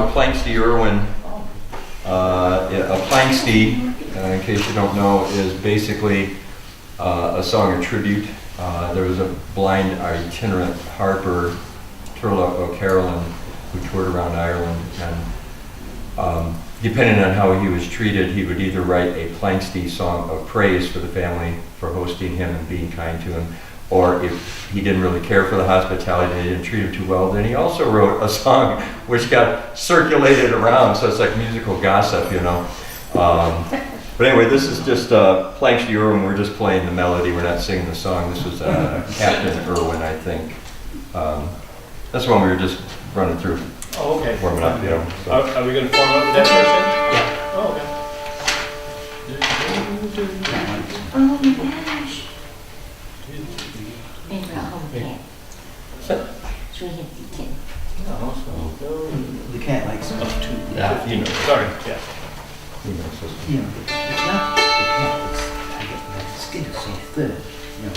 with Planksty Irwin. A Planksty, in case you don't know, is basically a song of tribute. There was a blind itinerant harper, Turlough O'Carolan, who toured around Ireland, and depending on how he was treated, he would either write a Planksty song of praise for the family for hosting him and being kind to him, or if he didn't really care for the hospitality, they didn't treat him too well, then he also wrote a song which got circulated around, so it's like musical gossip, you know. But anyway, this is just Planksty Irwin. We're just playing the melody. We're not singing the song. This was Captain Irwin, I think. That's one we were just running through. Oh, okay. Warming up, you know. So. Are we going to form up with that person? Yeah. Oh, okay. Oh my gosh. Maybe I'll hold it. Should we hit the 10? No, so The cat likes up it. to Yeah. 15. Sorry, yeah. Who knows this one? You know, it's not the cat, it's, I get my skin is so thin, you know.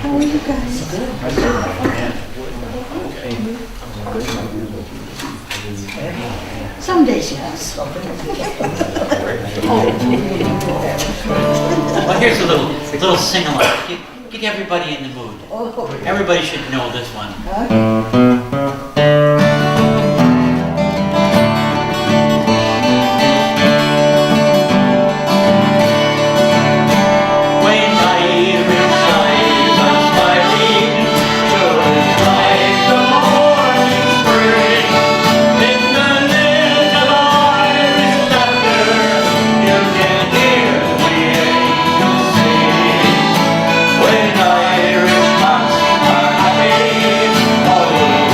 How are you guys? Some days, yes. Well, here's a little sing-along. Get everybody in the mood. Everybody should know this one. When Irish monks are happy, all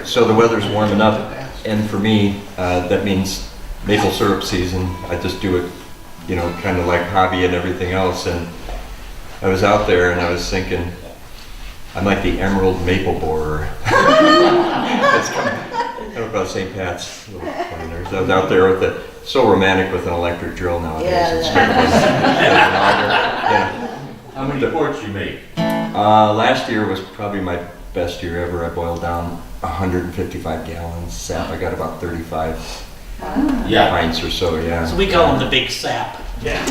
so the weather's warming up, and for me, that means maple syrup season. I just do it, you know, kind of like hobby and everything else. And I was out there and I was thinking, I'm like the emerald maple borer. It's kind of about St. Pat's little pointers. I was out there with it, so romantic with an electric drill nowadays. Yeah, Instead of an auger. Yeah. How many quarts you make? Last year was probably my best year ever. I boiled down 155 gallons. Sap, I got about 35 Yeah. pints or so, yeah. So we call him the big sap. Yeah.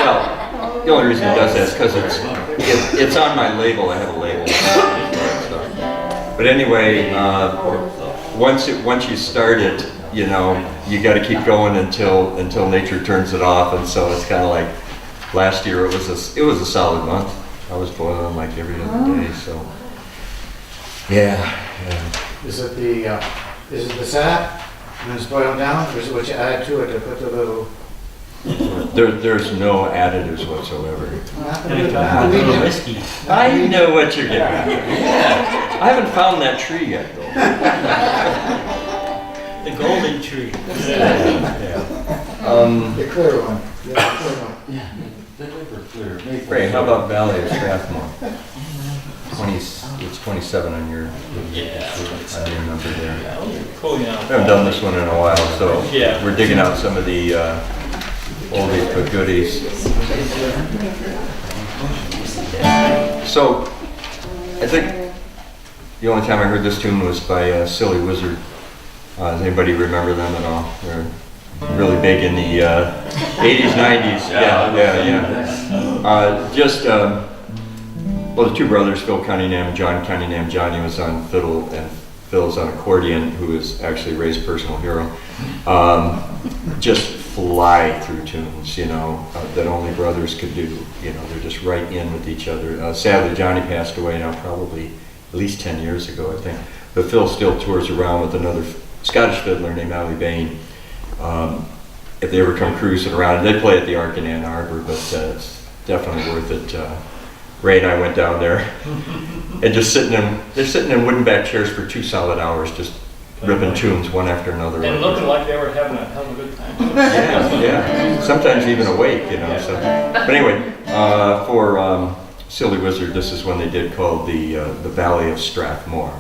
Well, the only reason it does that is because it's on my label. I have a label. But anyway, once you start it, you know, you got to keep going until nature turns it off. And so it's kind of like last year. It was a solid month. I was boiling like every other day. So yeah. Is it the sap and it's boiled down, or is it what you add to it to put the little? There's no additives whatsoever. A little whiskey. I know what you're getting at. I haven't found that tree yet, though. The golden tree. The clear one. Yeah, the clear one. Ray, how about Valley of Strathmore? 20, it's 27 on your number there. Cool, yeah. I haven't done this one in a while, so Yeah. we're digging out some of the oldies but goodies. So, I think the only time I heard this tune was by Silly Wizard. Does anybody remember them at all? They're really big in the 80s, 90s. Yeah. Well, the two brothers, Phil Cunningham and John Cunningham. Johnny was on fiddle and Phil's on accordion, who is actually Ray's personal hero. Just fly through tunes, you know, that only brothers could do. You know, they're just right in with each other. Sadly, Johnny passed away now probably at least 10 years ago, I think. But Phil still tours around with another Scottish fiddler named Ali Bain. If they ever come cruising around, they play at the Ark in Ann Arbor, but it's definitely worth it. Ray and I went down there and they're sitting in wooden back chairs for 2 solid hours, just ripping tunes one after another. And looking like they were having a hell of a good time. Yeah. Sometimes even awake, you know. So, but anyway, for Silly Wizard, this is one they did called the Valley of Strathmore.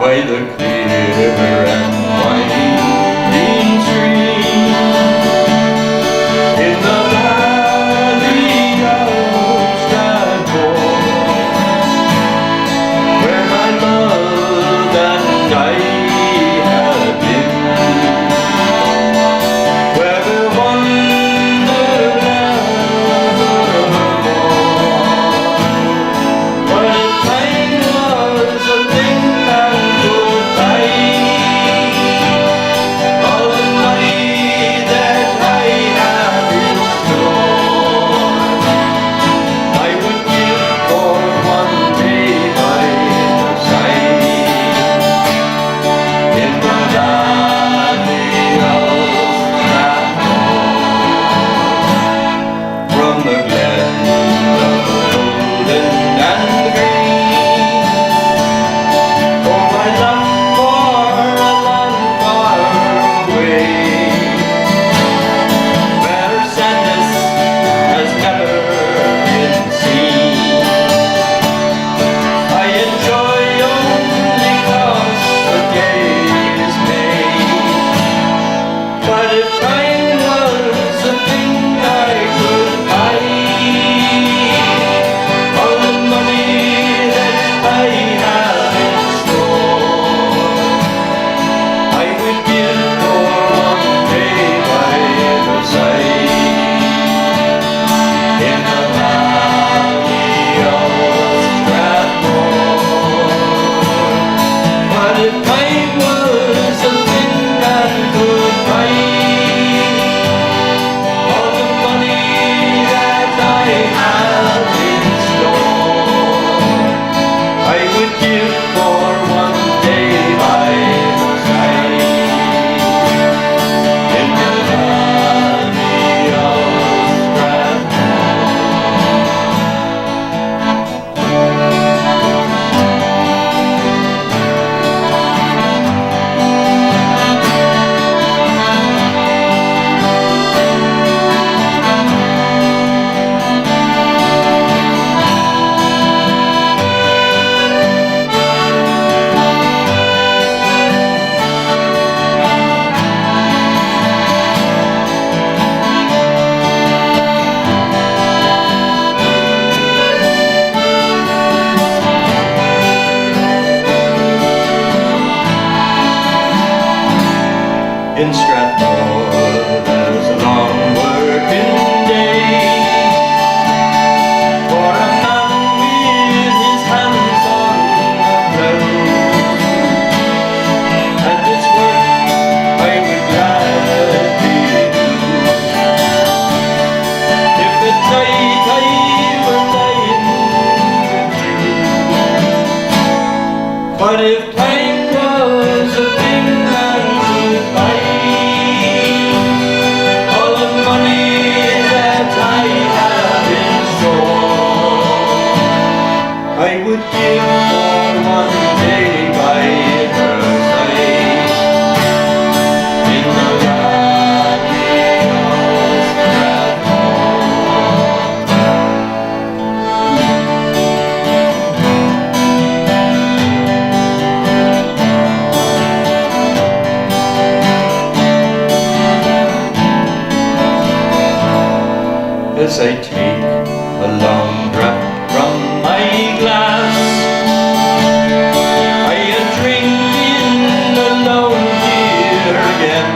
By the clear and winding stream, in the valley of Strathmore, where my more. There's a long working day for a man with his hands on the plough, and it's work I would gladly do. If at night I were lying with you, but if time was a thing that could buy all the money that I have in store, I would give for one day by her side in the valley of as I take a long draught from my glass, I am drinking alone here again,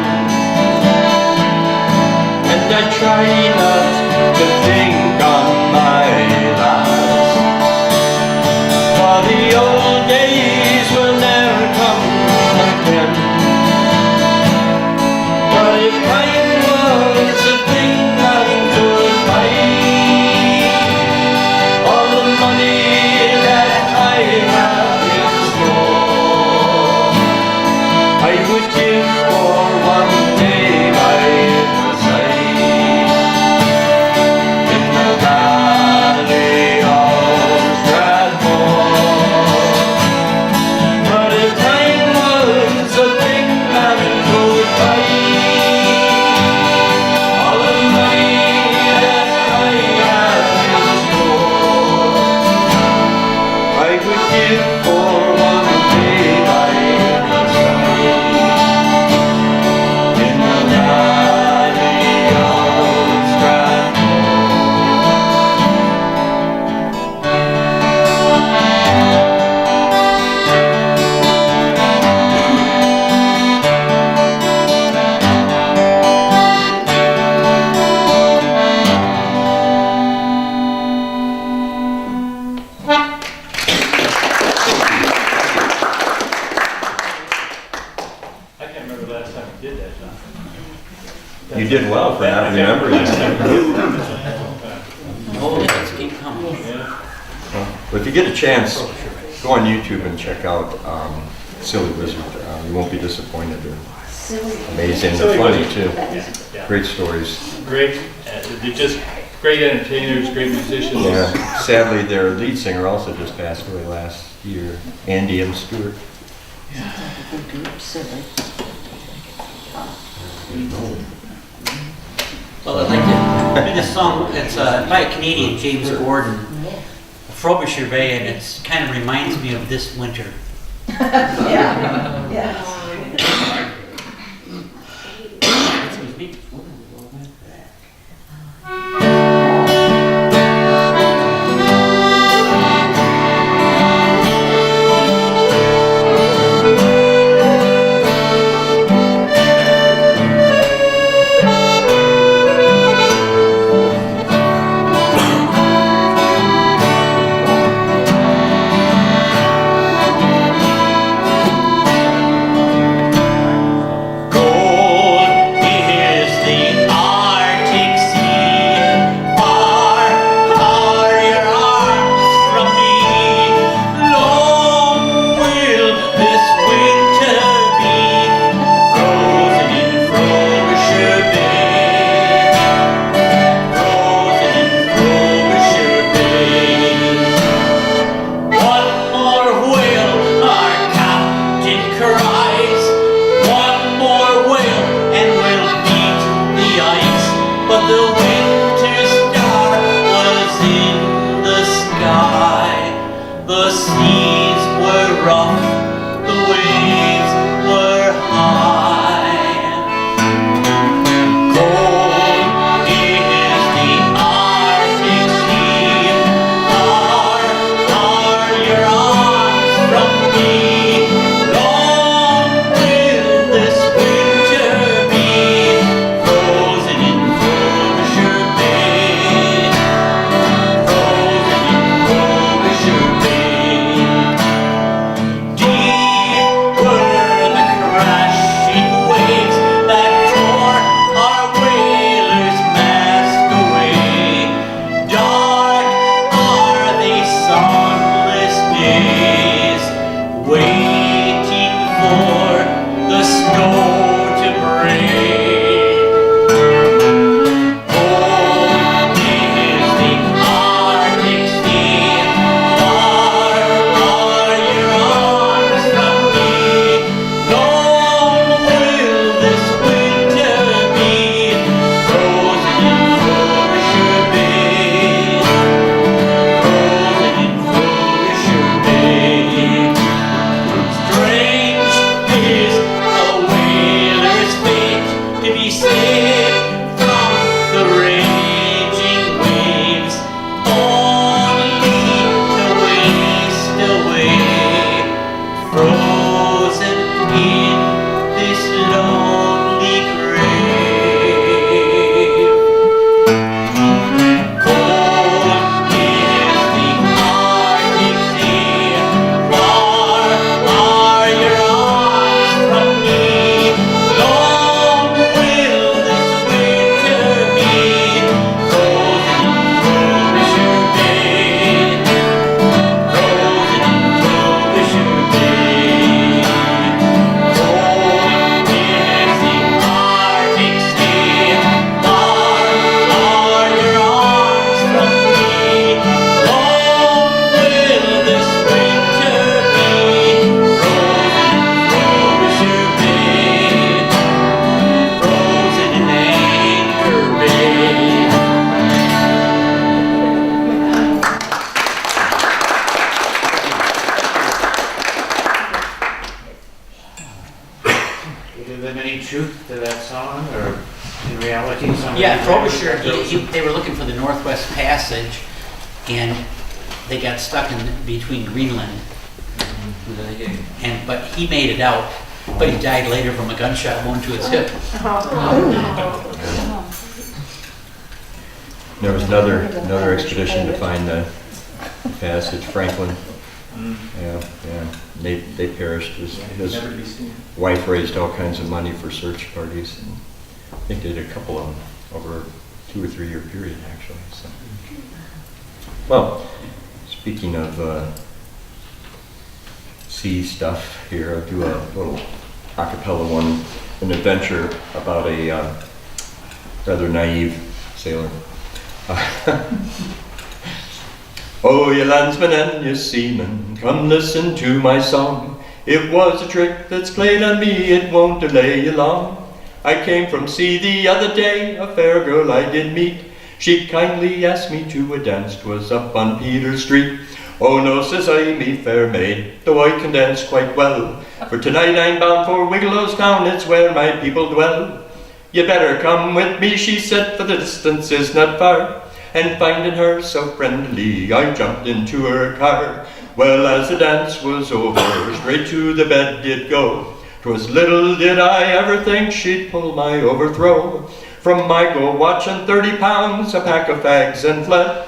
and I try not to think on my last, for the old days will never come again. But if time was a thing that could buy all the money that I have in store, I would give for one day by her side in the valley of Stratmore. But if time was a thing that could buy all the money that I have in store, I would give for one day by her side in the valley of I can't remember the last time we did that, John. You did well for not remembering. Oh, let's keep coming. Yeah. But if you get a chance, go on YouTube and check out Silly Wizard. You won't be disappointed. They're amazing. They're Silly funny Wizard. too. Yeah. Great stories. Great, they're just great entertainers, great musicians. Yeah. Sadly, their lead singer also just passed away last year, Andy M. Stewart. Well, I'd like to do this song. It's by a Canadian, James Gordon, Frobisher Bay, and it kind of reminds me of this winter. Yeah, yeah. Excuse me. Gold is the be safe from the raging waves, only to waste away, frozen in this lonely grave. Cold is the Arctic sea, far are your arms from me. Long will this winter be, frozen in Frobisher Bay, frozen in Frobisher Bay. Cold is the Arctic sea, far are your arms from me. Long will this winter be, frozen in Frobisher Bay, frozen in Anchor Bay. Is there any truth to that song, or in reality, somebody? Yeah, Frobisher, they were looking for the Northwest Passage, and they got stuck in between Greenland. But he made it out, but he died later from a gunshot wound to his hip. There was another expedition to find the passage, Franklin. Yeah. They perished. His Never to be seen. wife raised all kinds of money for search parties, and I think they did a couple of them over a 2 or 3 year period, actually. So, well, speaking of sea stuff here, I'll do a little a cappella one, an adventure about a rather naive sailor. Oh, ye landsmen and ye seamen, come listen to my song. It was a trick that's played on me, it won't delay you long. I came from sea the other day, a fair girl I did meet. She kindly asked me to a dance, 'twas up on Peter Street. Oh no, says I, me fair maid, though I can dance quite well, for tonight I'm bound for Wiglow's town, it's where my people dwell. You better come with me, she said, for the distance is not far. And finding her so friendly, I jumped into her car. Well, as the dance was over, straight to the bed did go. 'Twas little did I ever think she'd pull my overthrow. From my gold watch and 30 pounds, a pack of fags and fled,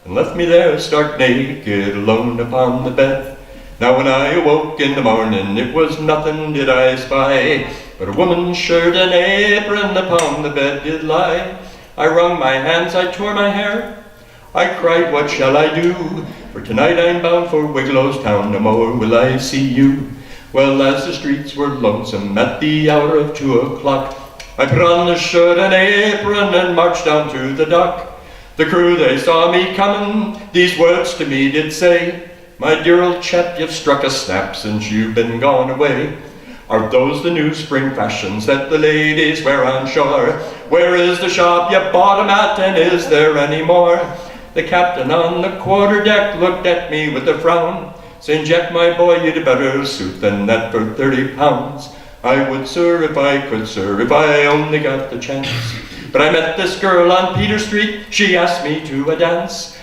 and left me there stark naked, alone upon the bed. Now when I awoke in the morning, it was nothing did I spy, but a woman's shirt and apron upon the bed did lie. I wrung my hands, I tore my hair, I cried, what shall I do? For tonight I'm bound for Wiglow's town, no more will I see you. Well, as the streets were lonesome at the hour of 2 o'clock, I put on the shirt and apron and marched down to the dock. The crew, they saw me coming, these words to me did say, my dear old chap, you've struck a snap since you've been gone away. Are those the new spring fashions that the ladies wear on shore? Where is the shop you bought 'em at, and is there any more? The captain on the quarterdeck looked at me with a frown, saying, Jack, my boy, you'd a better suit than that for 30 pounds. I would, sir, if I could, sir, if I only got the chance. But I met this girl on Peter Street, she asked me to a dance.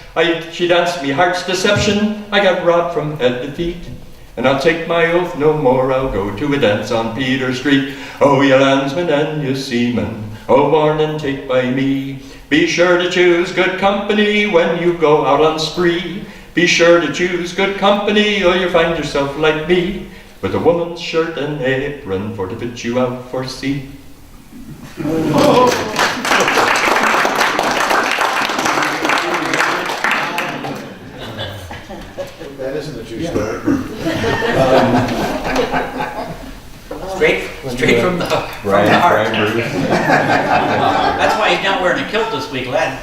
She danced me heart's deception, I got robbed from head to feet. And I'll take my oath no more, I'll go to a dance on Peter Street. Oh, ye landsmen and ye seamen, oh, warn and take by me. Be sure to choose good company when you go out on spree. Be sure to choose good company, or you'll find yourself like me, with a woman's shirt and apron for to fit you out for sea. That isn't a true story. Straight from the heart. Brian Bruce. That's why he's not wearing a kilt this week, lad.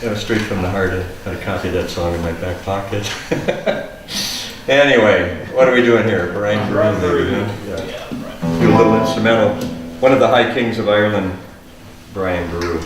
Yeah, straight from the heart. I had a copy of that song in my back pocket. Anyway, what are we doing here? Brian Bruce. Yeah. Do a little instrumental. One of the High Kings of Ireland, Brian Bruce.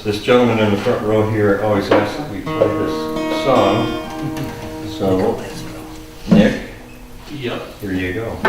this gentleman in the front row here always asks that we play this song. So, Nick, Yep. here you go.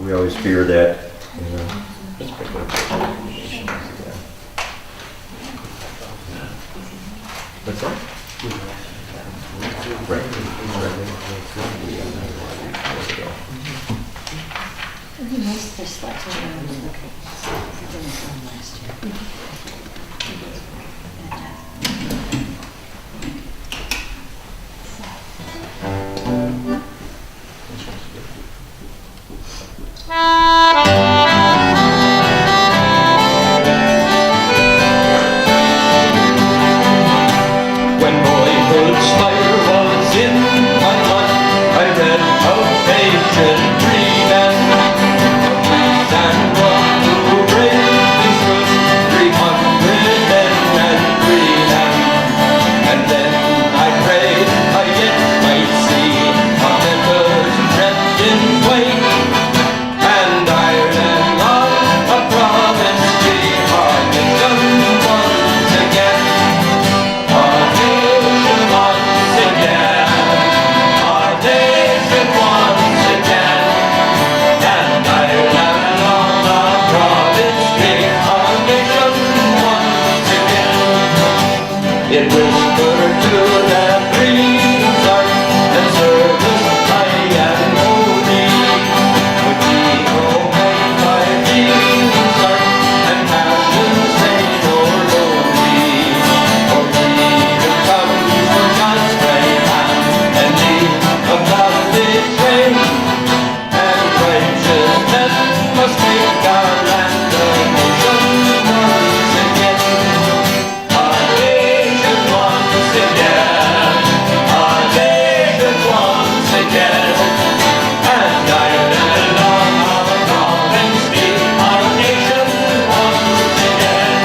We always fear that, you know. What's that? Right. It'd be nice if there's slots around to look at. I didn't film last year. When boyhood's fire was in my blood, again. And Ireland on our province be our nation once again.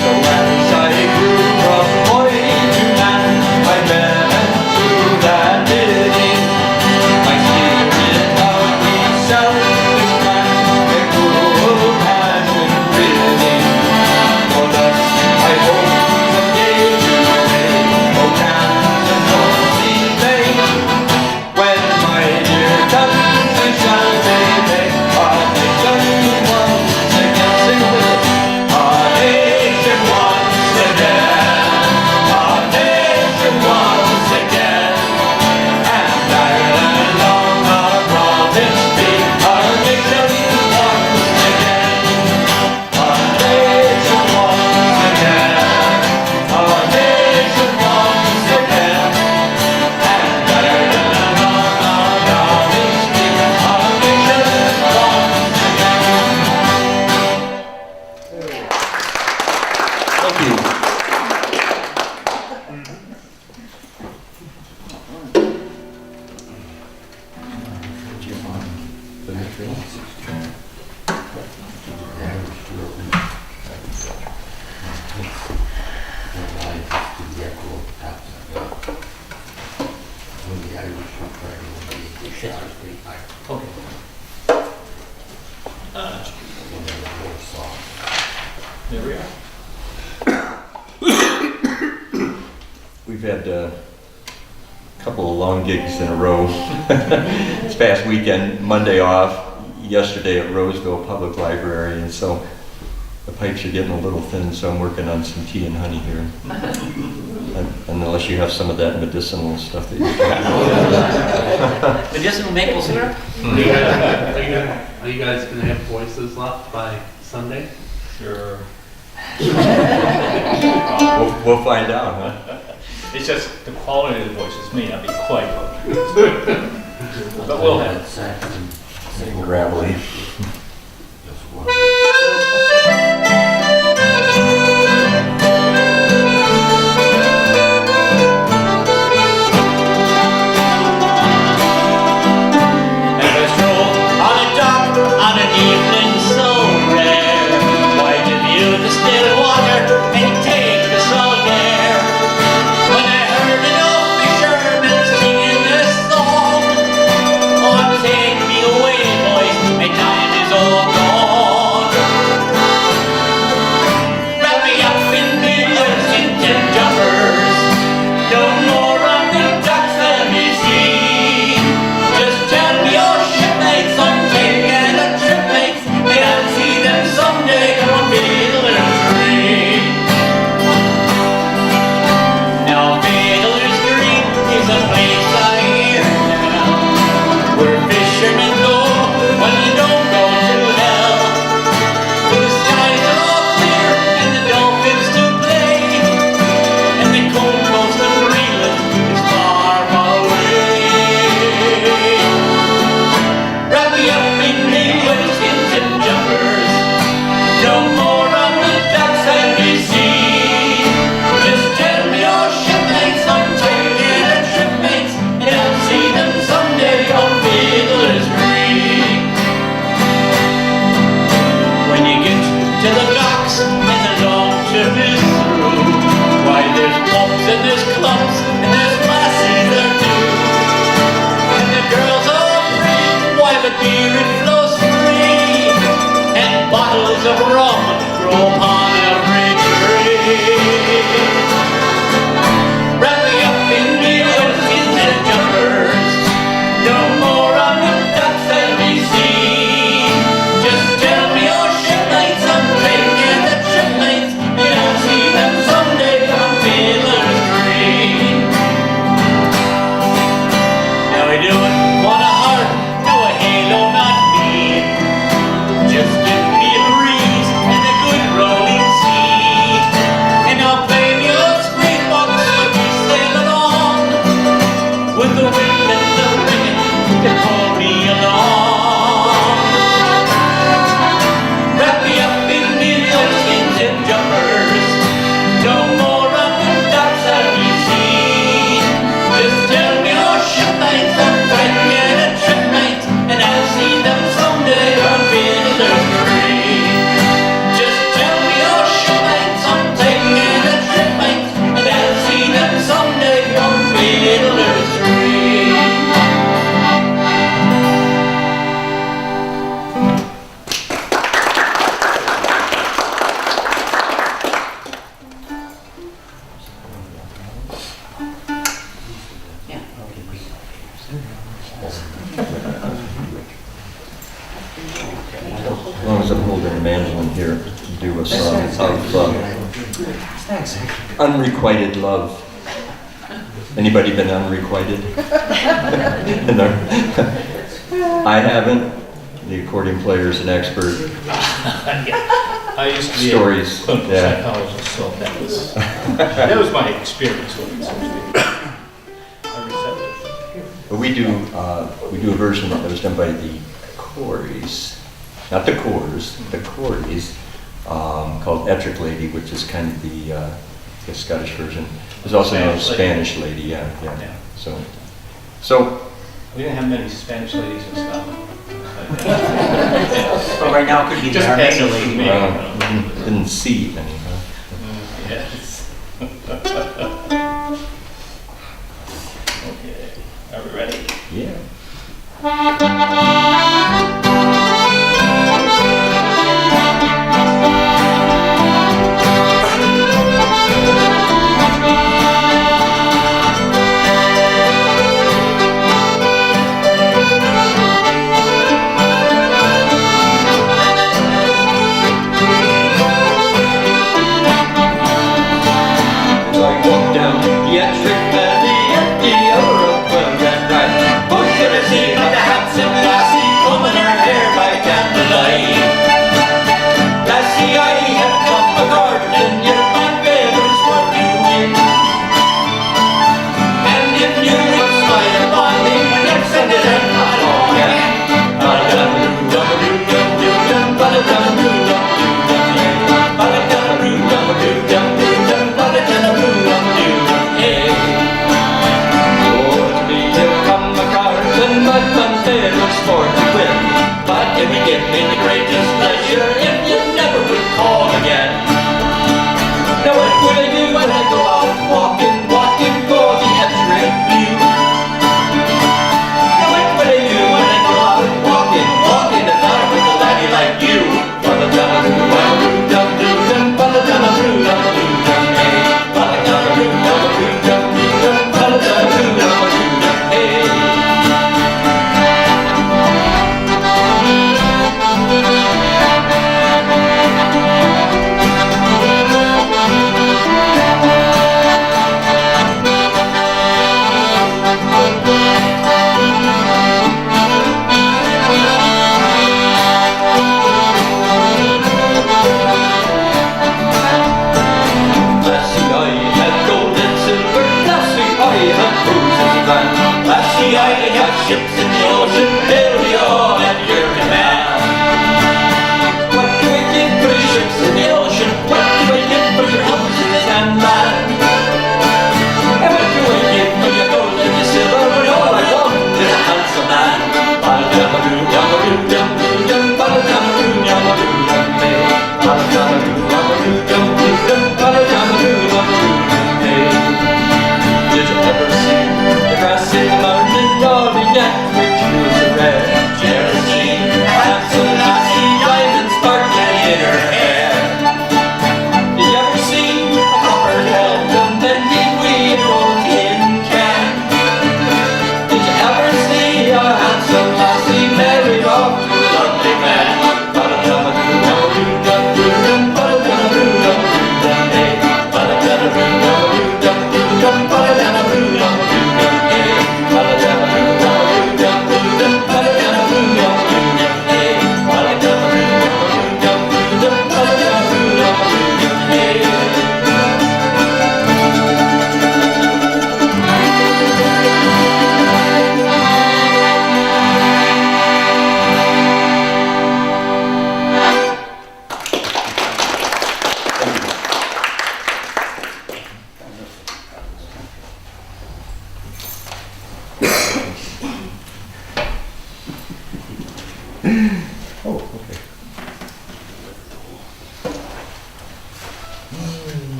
So as I grew from boy to man, I bent to that bidding. My spirit of the selfish man, it grew passion breathing. For thus I hope someday to make both hands and only vain. When my dear country shall say, our nation once again, sing with it. Our nation once again, our nation once again, and Ireland on our province be our nation once again, our nation once again, our nation once again, and Ireland on our province be our nation once again. Thank you. There we are. We've had a couple of long gigs in a row. This past weekend, Monday off, yesterday at Roseville Public Library, and so the pipes are getting a little thin, so I'm working on some tea and honey here. And unless you have some of that medicinal stuff that you're talking about. Medicinal maple syrup? Are you guys gonna have voices left by Sunday? Sure. We'll find out, huh? It's just the quality of the voices may not be quite good. But we'll have it. Gravelly. As I stroll on a dock on an evening so rare, why to view the still water and take the salt air? When I heard an old fisherman singing this song, oh, take me away, boys, my time is all gone. As long as I'm holding a mandolin here, do a song of unrequited love. Anybody been unrequited? No. I haven't. The accordion player's an expert. I used to be Stories, a clinical yeah. psychologist, so that was my experience with it, so to speak. I'm receptive. But we do a version that was done by the Corys, not the Coors, the Corys, called Ettrick Lady, which is kind of the Scottish version. There's also no Spanish Lady, yeah. Yeah. So We didn't have many Spanish ladies in Scotland. But right now it could be the Just Armada passing lady. through me. didn't see any. Yes. Okay, are we ready? Yeah.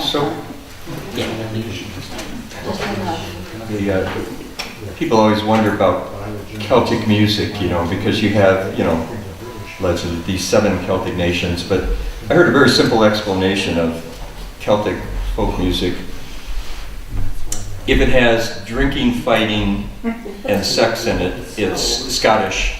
So, people always wonder about Celtic music, because you have, legend, these 7 Celtic nations, but I heard a very simple explanation of Celtic folk music. If it has drinking, fighting, and sex in it, it's Scottish.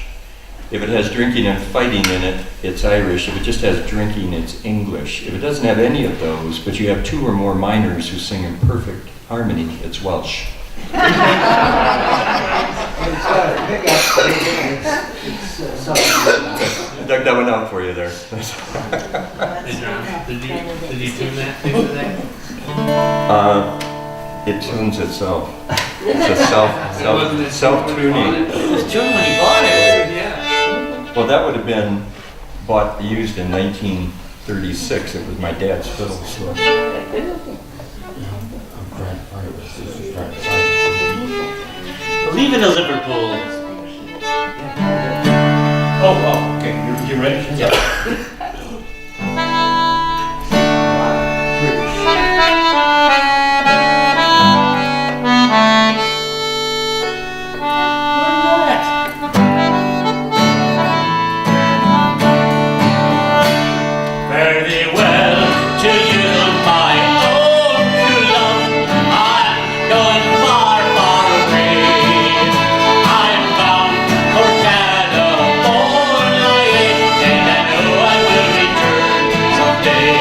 If it has drinking and fighting in it, it's Irish. If it just has drinking, it's English. If it doesn't have any of those, but you have 2 or more minors who sing in perfect harmony, it's Welsh. It's got a pickup. I dug that one out for you there. Hey, John, did you tune that thing today? It tunes itself. It's a self-tuning. It was tuned when he bought it. Yeah. Well, that would have been used in 1936. It was my dad's fiddle. So. Leave it to Liverpool. Oh, okay, you ready? Yeah. Fare thee well to you, my own true love. I'm going far, far away. I'm bound for California, and I know I will return someday.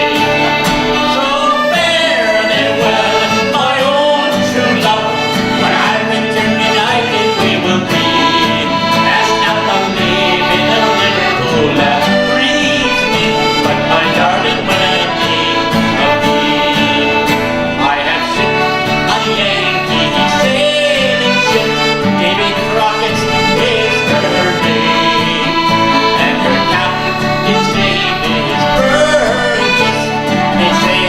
So fare thee well, my own true love. When I return united, we will be. Cast out the leaving of Liverpool that grieves me, but my darling, when I think of thee, I have shipped a Yankee sailing ship. Davy Crockett's is her name, and her captain's name is Burgess. They say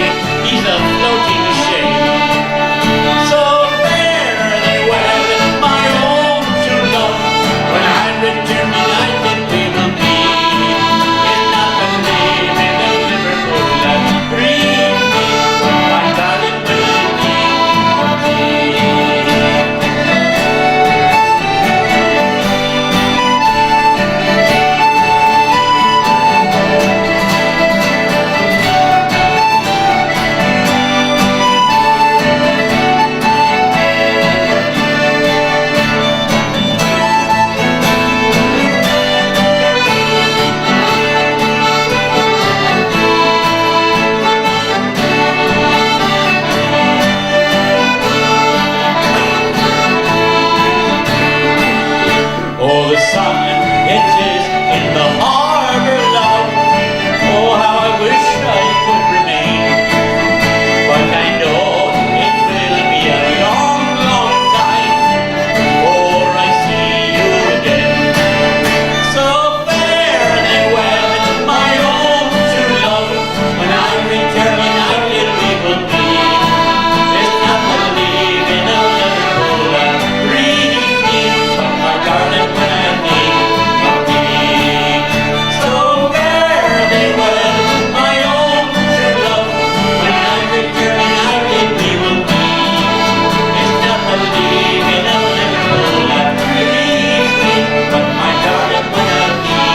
he's a floating shame. So fare thee well, my own true love. When I return united, we will be. It's not the leaving of Liverpool that grieves me, my darling, when I think of thee. Oh, the sun, it is in the harbor, love. Oh, how I wish I could remain. But I know it will be a long, long time before I see you again. So fare thee well, my own true love. When I return united, we will be. There's not the leaving of Liverpool that grieves me, but my darling, when I think of thee. So fare thee well, my own true love. When I return united, we will be. It's not the leaving of Liverpool that grieves me, but my darling, when I think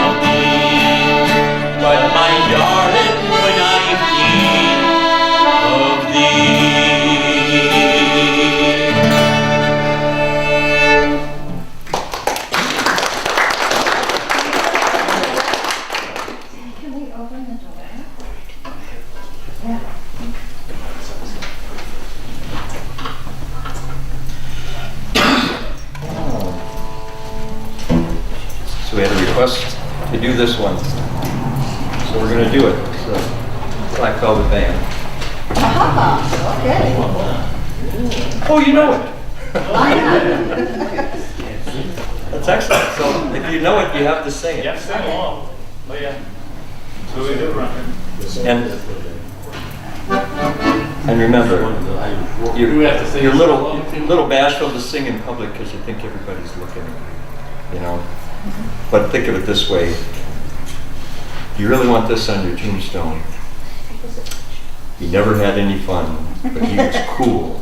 of thee. But my darling, when I think of thee. Can we open the door? So we had a request to do this one. So we're going to do it. It's a Black Velvet Band. Okay. Oh, you know it. That's excellent. So if you know it, you have to sing it. Yeah, sing along. Oh, yeah. So we do run. And remember, Do we have to sing you're this little along, too? little bashful to sing in public because you think everybody's looking, you know. But think of it this way: you really want this on your tombstone. He never had any fun, but he was cool.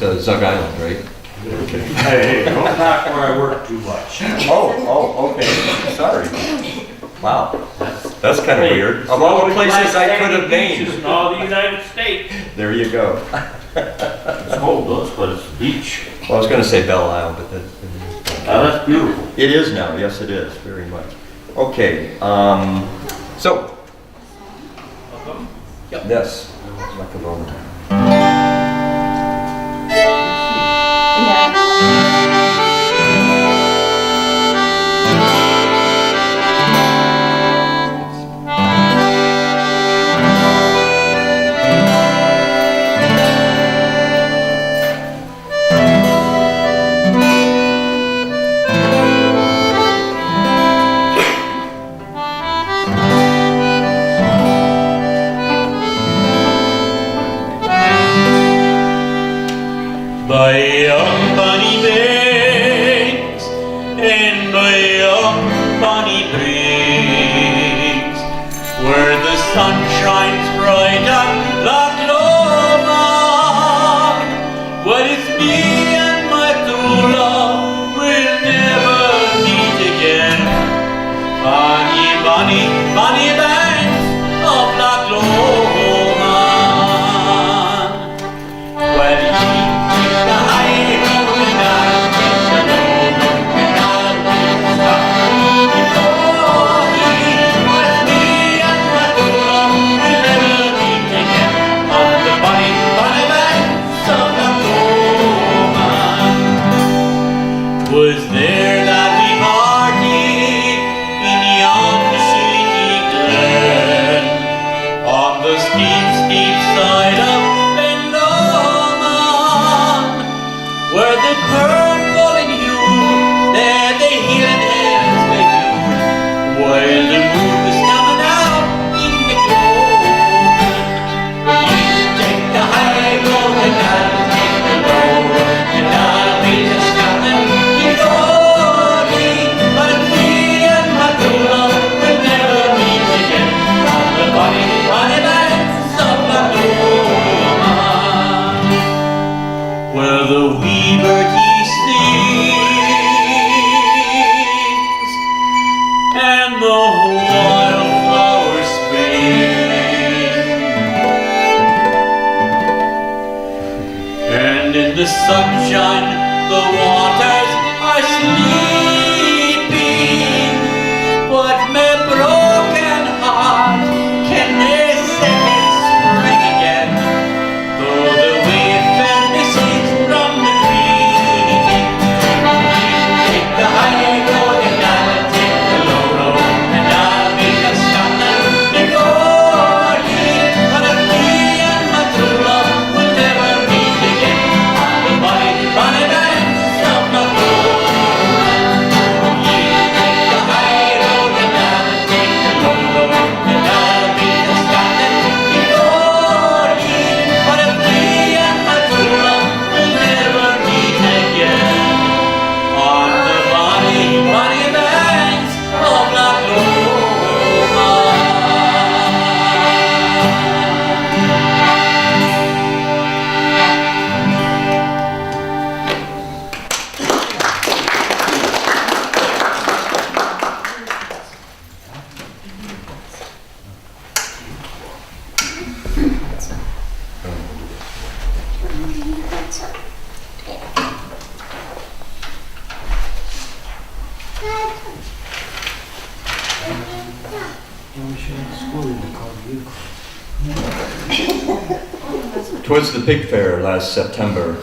It's Zug Island, right? Hey, don't talk where I work too much. Okay, sorry. Wow, that's kind of weird. Of all the places I could have named. In all the United States. There you go. It's cold though, but it's a beach. Well, I was gonna say Belle Isle, but that's. Oh, that's beautiful. It is now, yes it is, very much. Okay, so. Yes. Like a moment. By young bonny banks and by young bonny breeze, where the sun shines bright on Loch Lomond, what is me and my true love will never meet again. Bonny, bonny, bonny banks of Loch Lomond, where the was there that we parted in yon shady glen, on the steep, steep side of Ben Lomond, where the burn fallen hue, there the healing hands were viewed, while the moon was coming out in the gloaming. You take the high road and I'll take the low road, and I'll be just coming. Where the wee birdie sings and the wildflowers spring, and in the sunshine the waters are sleeping, but my broken heart can ne'er second spring again, though the wave fell misses from the tree. Take the high road and I'll take the low road, and I'll be a Scotland before ye, but if me and my true love will never meet again, on the bonny, bonny banks of Loch Lomond. Ye take the high road and I'll take the low road, and I'll be a Scotland before ye, but if me and my true love will never meet again, on the bonny, bonny banks of Loch Lomond. Twas the pig fair last September,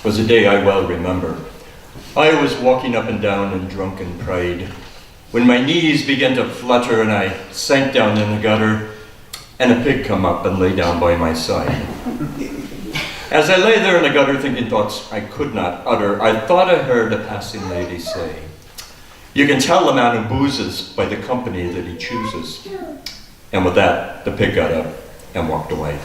was a day I well remember. I was walking up and down in drunken pride, when my knees began to flutter and I sank down in the gutter, and a pig come up and lay down by my side. As I lay there in the gutter thinking thoughts I could not utter, I thought I heard a passing lady say, "You can tell a man who boozes by the company that he chooses." And with that, the pig got up and walked away.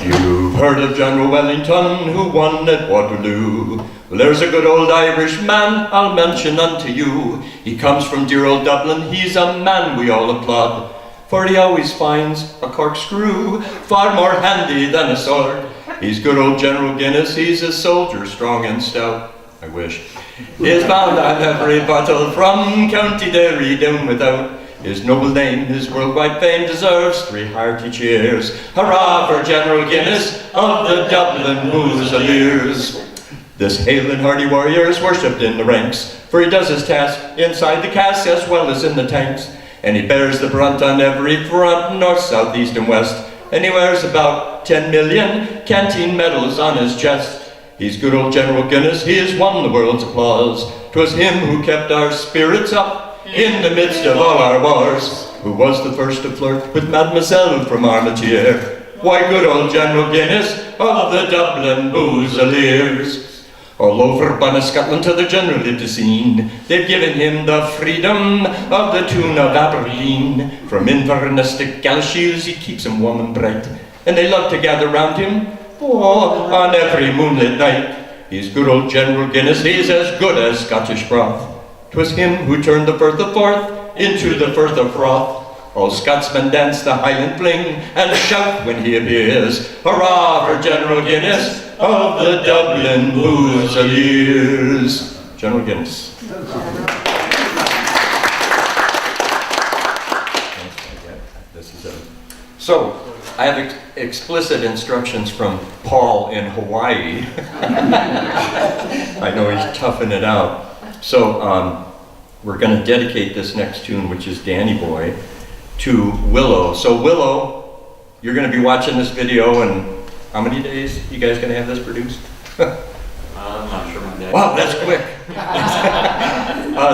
You've heard of General Wellington who won at Waterloo. Well, there's a good old Irish man I'll mention unto you. He comes from dear old Dublin, he's a man we all applaud. for he always finds a corkscrew far more handy than a sword. He's good old General Guinness, he's a soldier strong and stout. I wish. He's bound on every battle from County Derry down without. His noble name, his worldwide fame deserves 3 hearty cheers. Hurrah for General Guinness of the Dublin Musiliers. This hale and hardy warrior is worshipped in the ranks, for he does his task inside the casks as well as in the tanks. And he bears the brunt on every front, north, south, east, and west. And he wears about 10 million canteen medals on his chest. He's good old General Guinness, he has won the world's applause. 'Twas him who kept our spirits up in the midst of all our wars. Who was the first to flirt with Mademoiselle from Armada? Why, good old General Guinness of the Dublin Musiliers. All over Bonnie Scotland to the generally to seen, they've given him the freedom of the tune of Aberdeen. From Inverness to Galshiels he keeps them warm and bright, and they love to gather round him, oh, on every moonlit night. He's good old General Guinness, he's as good as Scottish broth. 'Twas him who turned the Firth of Forth into the Firth of Froth. All Scotsmen dance the Highland fling and shout when he appears. Hurrah for General Guinness of the Dublin Musiliers. General Guinness. This is so, I have explicit instructions from Paul in Hawaii. I know he's toughing it out. So we're going to dedicate this next tune, which is Danny Boy, to Willow. So Willow, you're going to be watching this video in how many days? You guys going to have this produced? I'm not sure my dad. Wow, that's quick.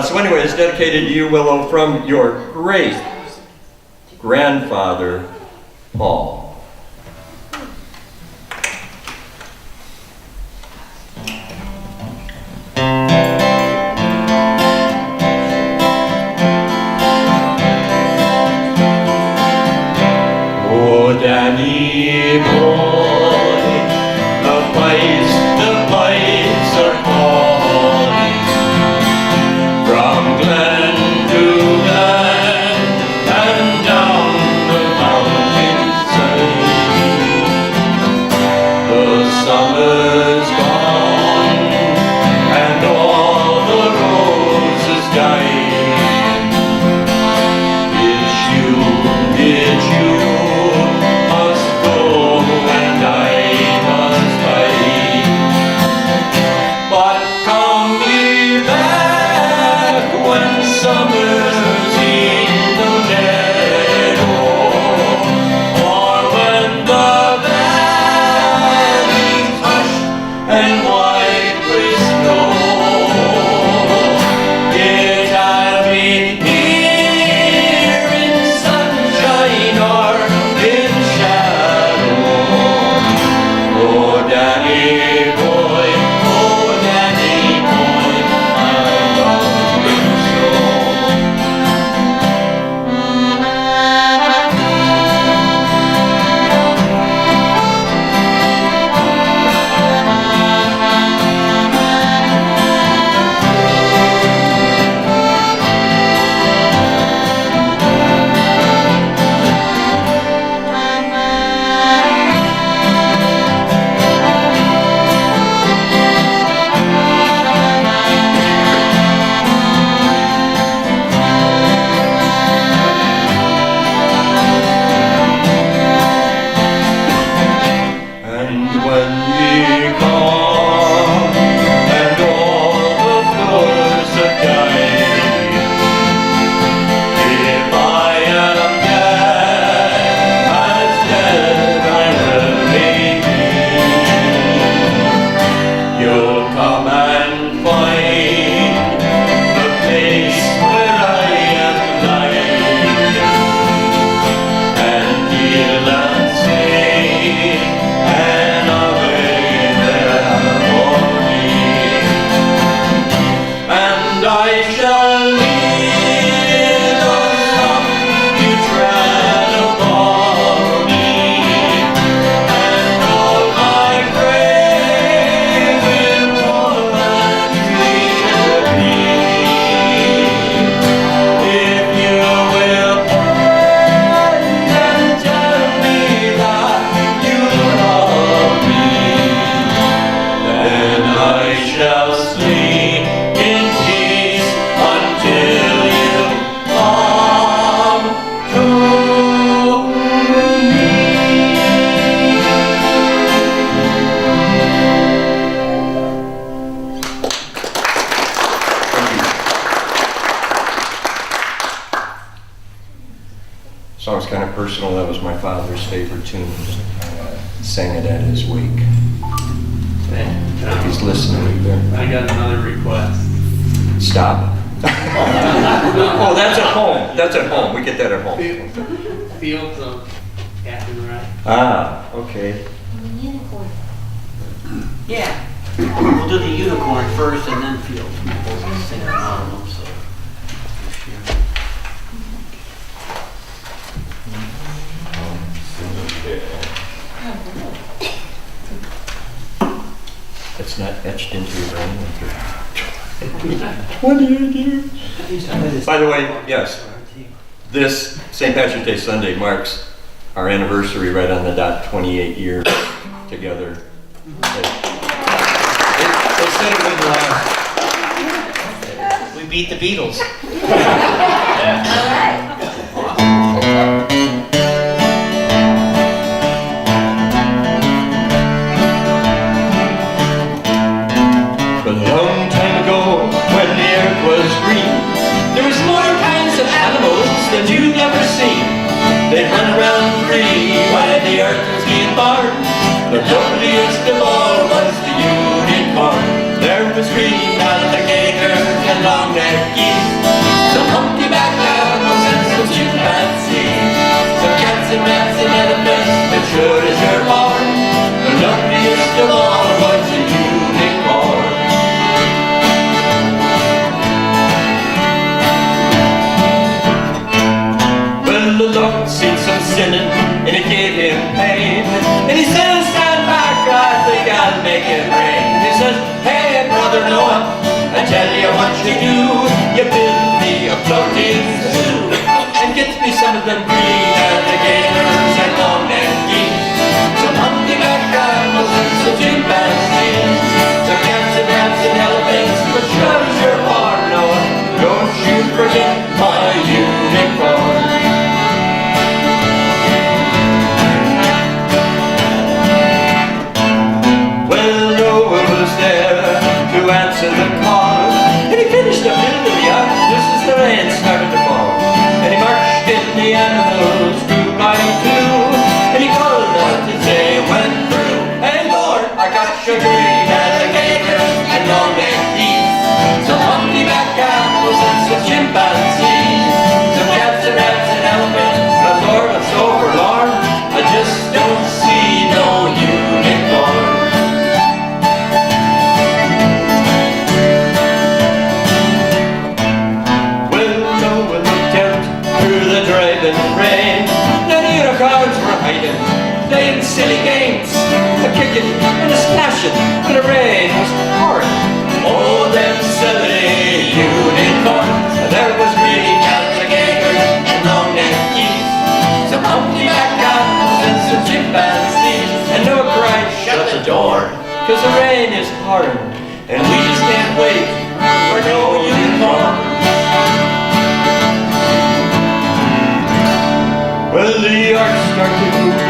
So anyway, it's dedicated to you, Willow, from your great grandfather, Paul. Oh, Danny boy, the pipes are calling from glen to glen and down the mountainside. The summer's gone and all the roses dying. It's you must go Song's kind of personal. That was my father's favorite tune. Sang it at his wake. He's listening there. I got another request. Stop. Oh, that's at home. That's at home. We get that at home. Fields of Captain Right. Ah, okay. Unicorn. Yeah. We'll do the unicorn first and then fields. We'll sing all of them, so. It's not etched into your brain. What do you do? By the way, yes, this St. Patrick's Day Sunday marks our anniversary right on the dot, 28 years together. They said it wouldn't last. We beat the Beatles. But a long time ago, when the earth was green, There was more kinds of animals than you'd ever seen. They'd run around free while the earth was being born. The loveliest of all was the unicorn. There was green alligators and long-necked geese, some humpty-backed animals and some chimpanzees, some cats and rats and elephants, as sure as you're born. The loveliest of all was the unicorn. Well, the Lord seen some sinning, and it gave him pain. And he says, stand back, I think I'll make it rain. He says, hey, brother Noah, I tell you what you do. You build me a floating zoo, and get me some of them green alligators and long-necked geese, some humpty-backed camels and some chimpanzees, some cats and rats and elephants, but sure as you're born, Noah, don't you forget my unicorn. Well, Noah was there to answer the call, and he finished up building the ark just as the rain started to fall. And he marched in the animals group by two, and he called out as they went through, hey Lord, I got your green alligators and long-necked geese, some humpty-backed camels and some chimpanzees, some cats and rats and elephants, but Lord, I'm so forlorn, I just don't see no unicorn. Rain. The unicorns were hiding, playing silly games, a kicking and a splashing, and the rain was pouring. Oh, them silly unicorns! There was green alligators and long-necked geese, some humpty-backed camels and some chimpanzees, and Noah cried, shut the door, 'cause the rain is pouring, and we just can't wait for no unicorn. Well, the ark started moving,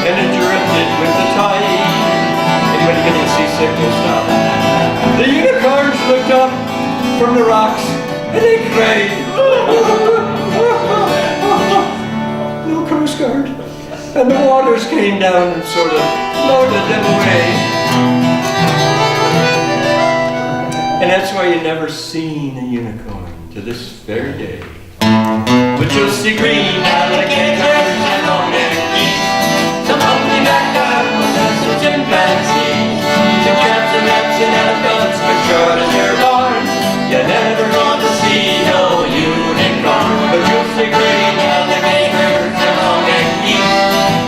and it drifted with the tide. Anybody getting seasick will stop. The unicorns looked up from the rocks, and they cried, no Coast Guard. And the waters came down and sort of floated them away. And that's why you never seen a unicorn to this very day. But you'll see green alligators and long-necked geese, some humpty-backed camels and some chimpanzees, some cats and rats and elephants, but sure as you're born, you're never gonna see no unicorn. But you'll see green alligators and long-necked geese,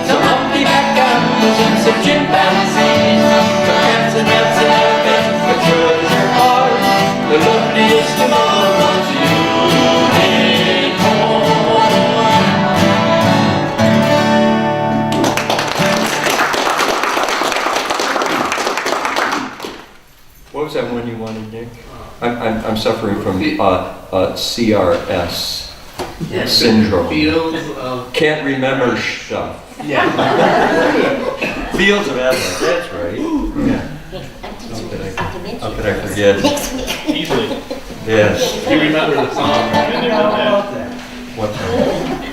some humpty-backed camels and some chimpanzees, some cats and rats and elephants, but sure as you're born, the loveliest of all was unicorn. What was that one you wanted, Nick? I'm suffering from CRS syndrome. Fields of. Can't remember stuff. Yeah. Fields of Atlas, that's right. Yeah. I'm teaching you documentary. How could I forget? Next week. Easily. Yes. You remember the song? Been there, done that. What time?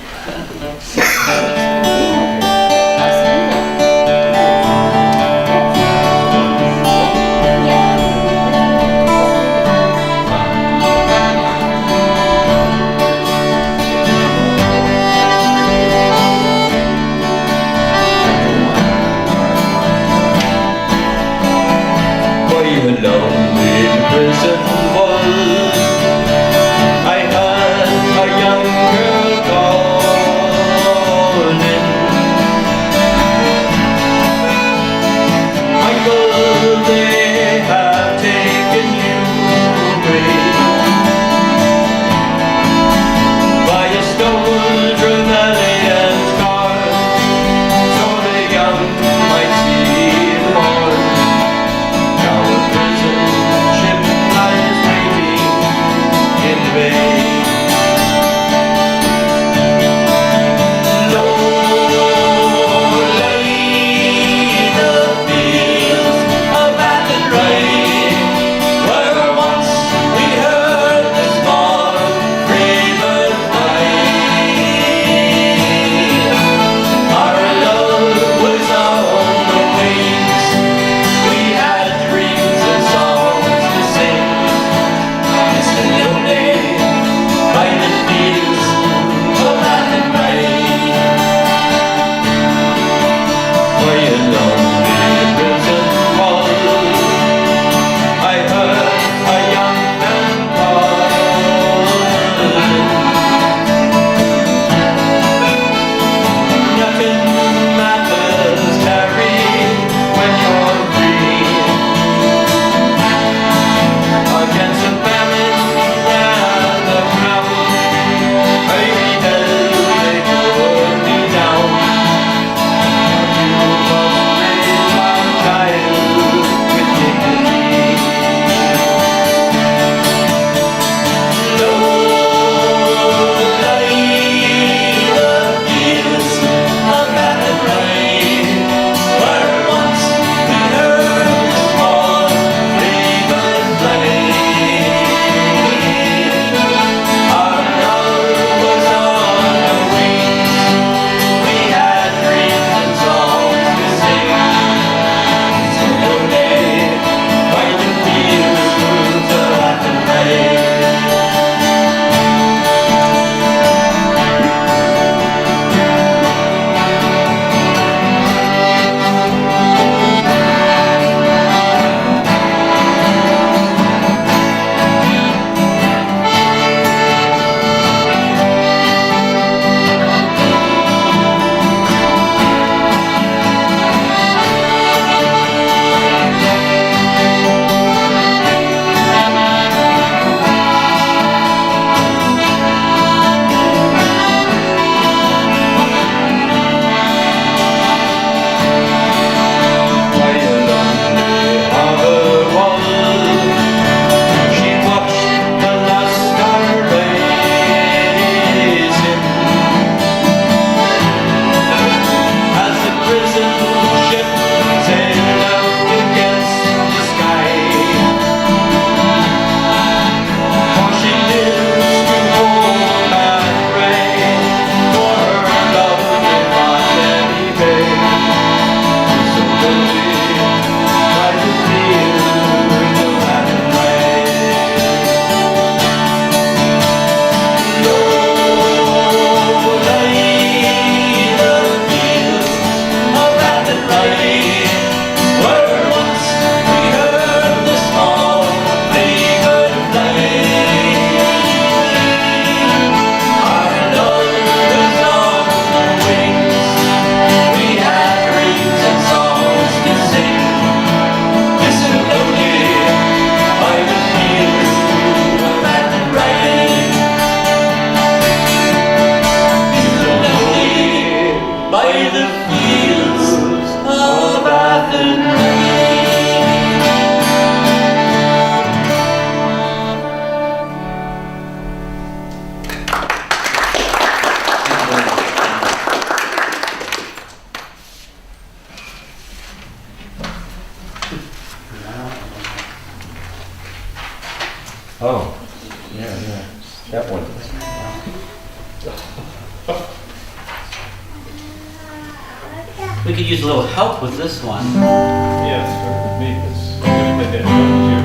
We could use a little help with this one. Yes, for me, because I'm gonna play that here.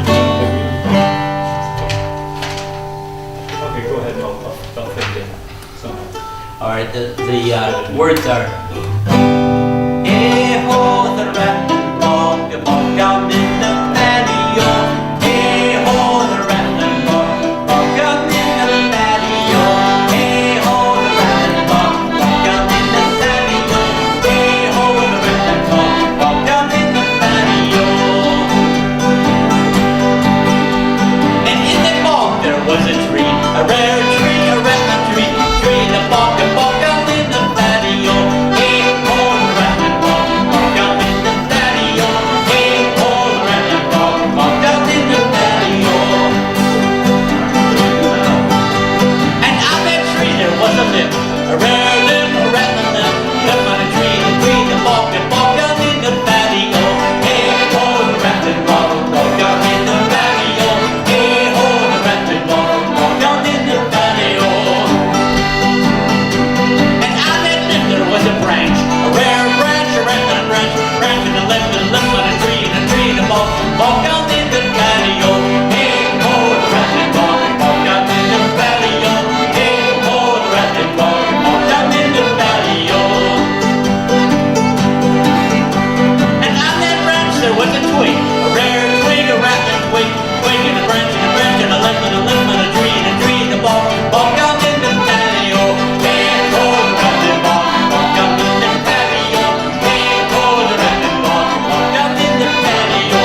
Okay, go ahead, I'll fit it in somehow. All right, the words are. Hey ho, the rattling dog, the bog down in the patio. Hey ho, the rattling dog, bog down in the patio. Hey ho, the rattling dog, bog down in the patio. Hey ho, the rattling dog, bog down in the patio. And in the bog there was a tree, a rare tree, a rattling tree, tree in the bog down in the patio. Hey ho, the rattling dog, bog down in the patio. Hey ho, the rattling dog, bog down in the patio. And on that tree there was a lip, a rare lip, a rattling lip, lip on a tree in the bog down in the patio. Hey ho, the rattling dog, bog down in the patio. Hey ho, the rattling dog, bog down in the patio. And on that lip there was a branch, a rare branch, a rattling branch, branch in the lip on a tree in the bog down in the patio. Hey ho, the rattling dog, bog down in the patio. Hey ho, the rattling dog, bog down in the patio. And on that branch there was a twig, a rare twig, a rattling twig, twig in a branch, and a lip on a tree in the bog down in the patio. Hey ho, the rattling dog, bog down in the patio. Hey ho, the rattling dog, bog down in the patio.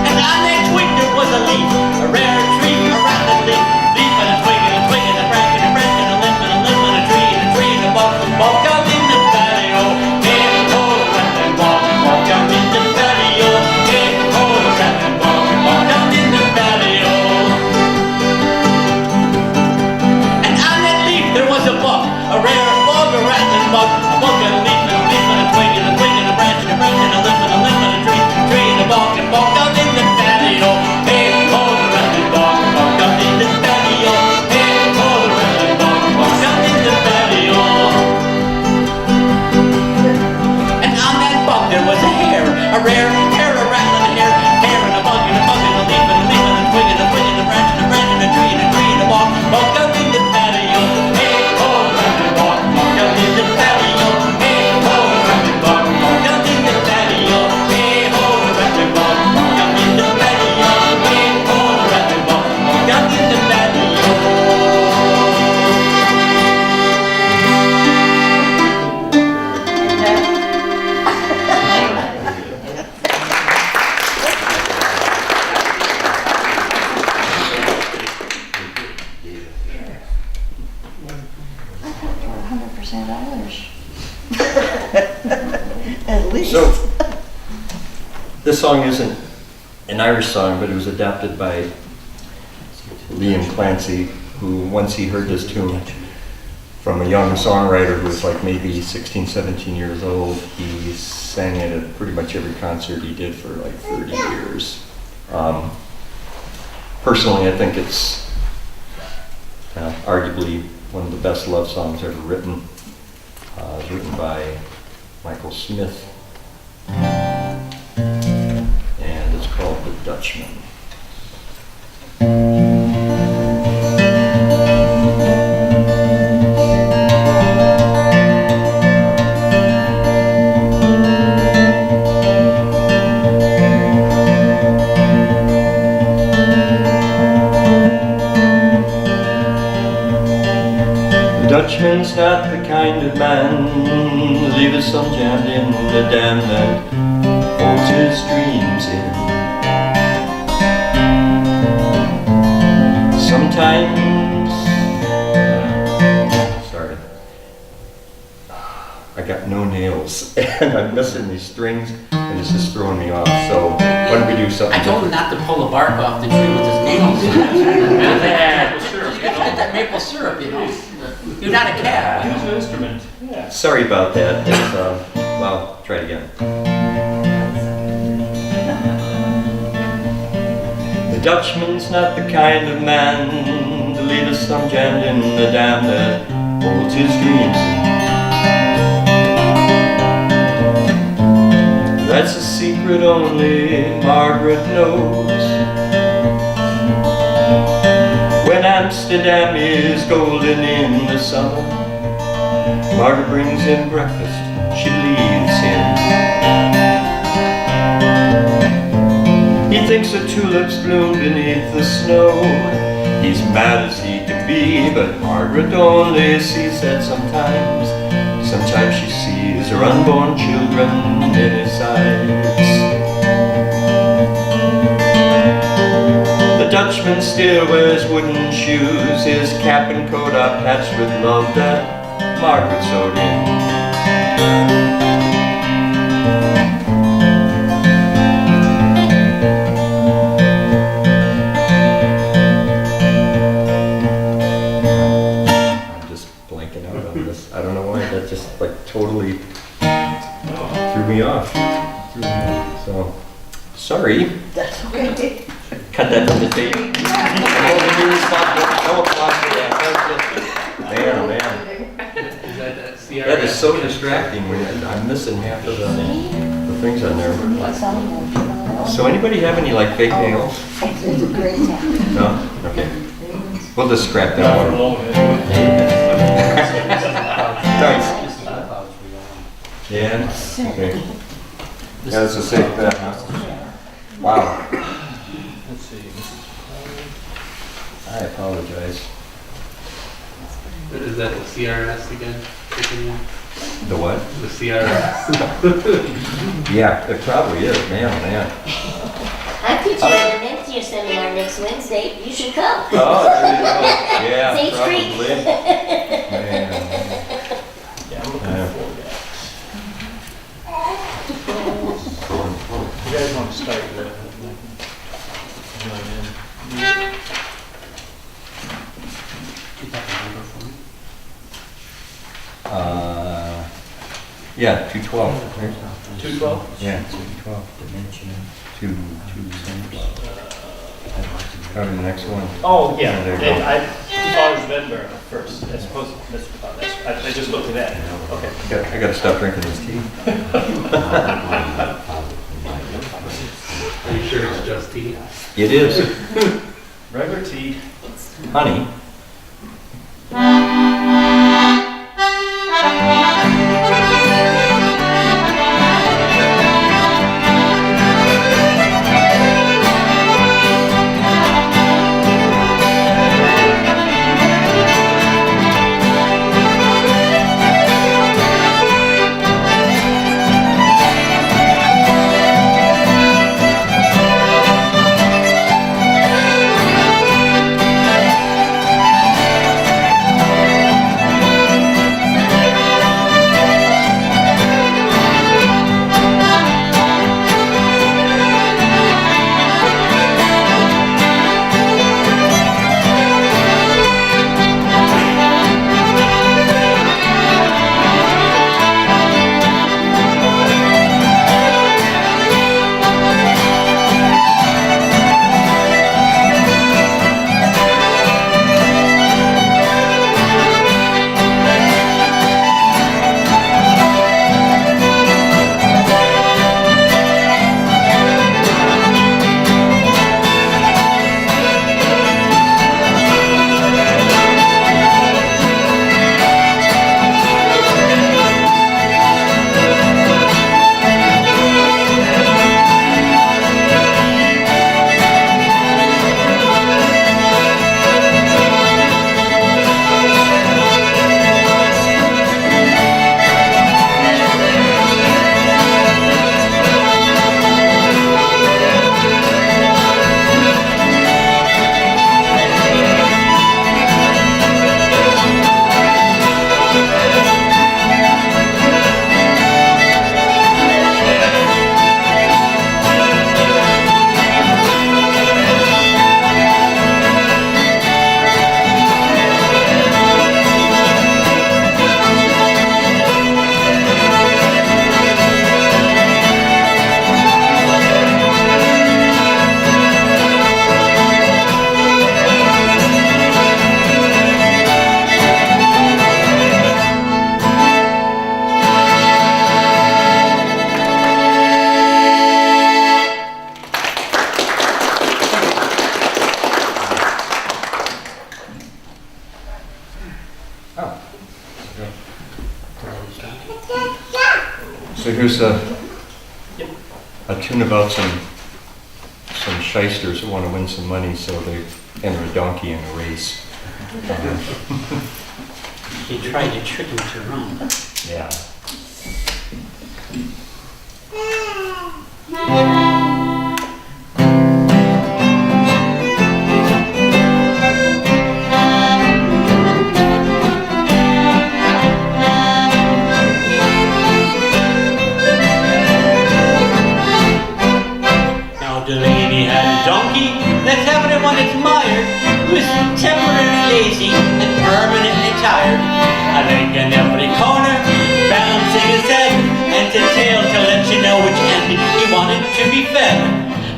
And on that twig there was a leaf, a rare tree, a rattling leaf, leaf and a twig and a twig and a branch and a branch and a lip on a tree in the bog down in the patio. Hey ho, the rattling dog, bog down in the patio. Hey ho, the rattling dog, bog down in the patio. And on that leaf there was a bug, a rare bug, a rattling bug, a bug and a leaf and a leaf and a twig and a twig and a branch and a branch and a lip on a tree in the bog down in the patio. Hey ho, the rattling dog, bog down in the patio. Hey ho, the rattling dog, bog down in the patio. And on that bug there was a hare, a rare hare, a rattling hare, hare and a bug and a bug and a leaf and a leaf and a twig and a twig and a branch and a branch and a tree in the bog down in the patio. Hey ho, the rattling dog, bog down in the patio. Hey ho, the rattling dog, bog down in the patio. Hey ho, the rattling dog, bog down in the patio. Hey ho, the rattling dog, bog down in the patio. I thought you were 100% Irish. At least. So, this song isn't an Irish song, but it was adapted by Liam Clancy, who once he heard this tune from a young songwriter who was like maybe 16, 17 years old, he sang it at pretty much every concert he did for like 30 years. Personally, I think it's arguably one of the best love songs ever written. It was written by Michael Smith, and it's called The Dutchman. The Dutchman's not the kind of man leave his son jammed in the dam that holds his dreams in. Sometimes, sorry, I got no nails and I'm missing these strings and it's just throwing me off. So why don't we do something I told him different? not to pull the bark off the tree with his nails. You have to get that maple syrup, you know. You're not a cat. Use an instrument, yeah. Sorry about that. It's, well, try it again. The Dutchman's not the kind of man to leave his thumb jammed in the dam that holds his dreams. That's a secret only Margaret knows. When Amsterdam is golden in the summer, Margaret brings him breakfast, she leaves him. He thinks the tulips bloom beneath the snow. He's mad as he can be, but Margaret only sees that sometimes. Sometimes she sees her unborn children in his eyes. The Dutchman still wears wooden shoes. His cap and coat are patched with love that Margaret sewed in. I don't know why, that just like totally threw me off. So, sorry. That's okay. Cut that from the tape. No applause for that. Man, oh man. Is that CRS? That is so distracting when I'm missing half of the things on there. So anybody have any like fake nails? It's a great time. No? Okay. We'll just scrap that one. Thanks. Yeah? Okay. Yeah, that's a safe bet, huh? Wow. Let's see. I apologize. Is that the CRS again? Kicking in? The what? The CRS. Yeah, it probably is, man, oh, man. I'm teaching an Dementia seminar next Wednesday. You should come. Oh, there you go. Yeah, Safe Street. probably. Man. Yeah, I'm looking for that. You guys want to start with Yeah, 212. 212? Yeah, 212. Dimension. 212. Probably the next one. Oh, yeah, There you go. I thought it was Venberg first, I suppose, I just looked at that, okay. I gotta stop drinking this tea. Are you sure it's just tea? It is. Regular tea. Honey. So here's a tune about some shysters that want to win some money, so they enter a donkey in a race. He tried to trick him to run. Yeah. Now Delaney had a donkey that everyone admired, who was temporarily lazy and permanently tired. A leg in every corner, balancing his head, and a tail to let you know which end he wanted to be fed.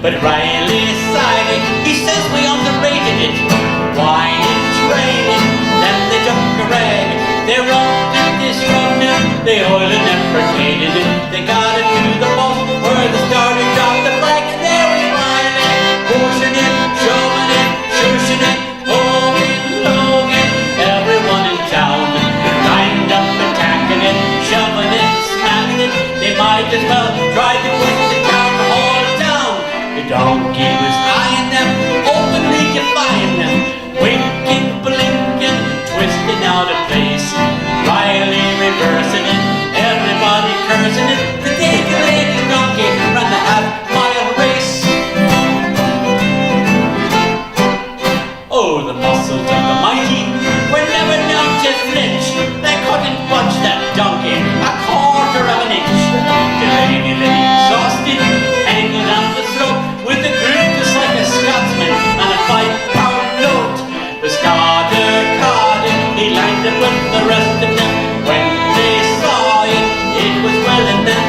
But Riley sighed it, he says we underrated it. Whining, training, then they took a rag. They rubbed it, disrupted it, they oiled and deprecated it. They got it to the post where the starter dropped the flag, and there was Riley, pushing it, shoving it, shushing it, Hogan, Logan, everyone in town lined up, attacking it, shoving it, smacking it. They might as well try to push the town hall down. The donkey was eyeing them, openly defying them, winking, blinking, twisting out of place. Riley reversing it, everybody cursing it. The day-delayed donkey ran the half-mile race. Oh, the muscles of the mighty were never known to flinch. They couldn't budge that donkey a quarter of an inch. Delaney lay exhausted, hanging on the throat, with a grip just like a Scotsman on a 5-pound note. The starter caught it, he lined up with the rest of them. When they saw it, it was well and then.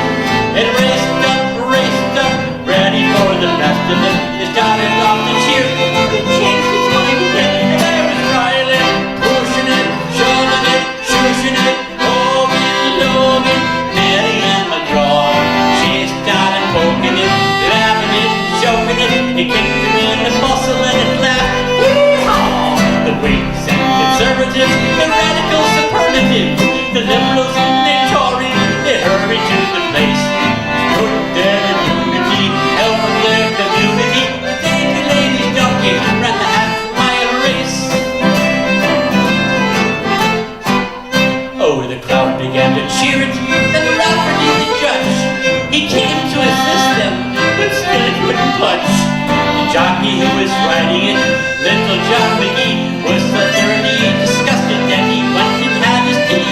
It raced up, ready for the best of it. They started off to cheer, but it changed its mind again. And there was Riley, pushing it, shoving it, shushing it, Hogan, Logan, Mary and McGraw. She started poking it, laughing it, choking it. He kicked her in the muscle and it laughed. Wee-haw! The Whigs and Conservatives, the radical superlatives, the Liberals and the Tories, they hurried to the place. Stood there in unity, helping their community. The day-delayed donkey ran the half-mile race. Oh, the crowd began to cheer it, then Rafferty the judge, he came to assist them, but still it wouldn't budge. The jockey who was riding it, little John McGee, was so thoroughly disgusted that he went and had his tea.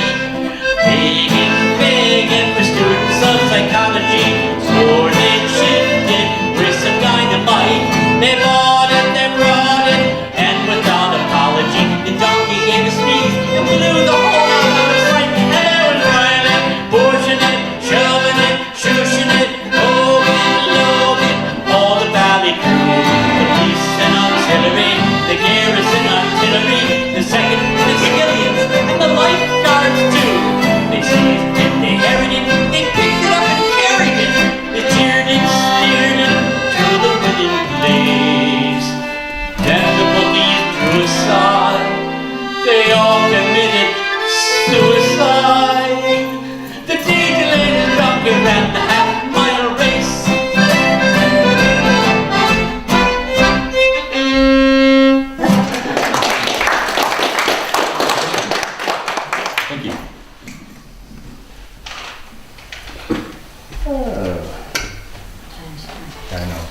Begging for students of psychology, swore they'd shift it with some dynamite. They bought it, they brought it, and without apology, the donkey gave a sneeze and blew the whole lot of its right. And there was Riley, pushing it, shoving it, shushing it, Hogan, Logan, all the valley crew, the police and auxiliary, the garrison artillery, the second, the skillions, and the lifeguards too. They seized it, they harried it, they picked it up and carried it. They cheered it, steered it to the winning place. Then the bookies drew aside, they all committed suicide. The day-delayed donkey ran the half-mile race. Thank you. I know.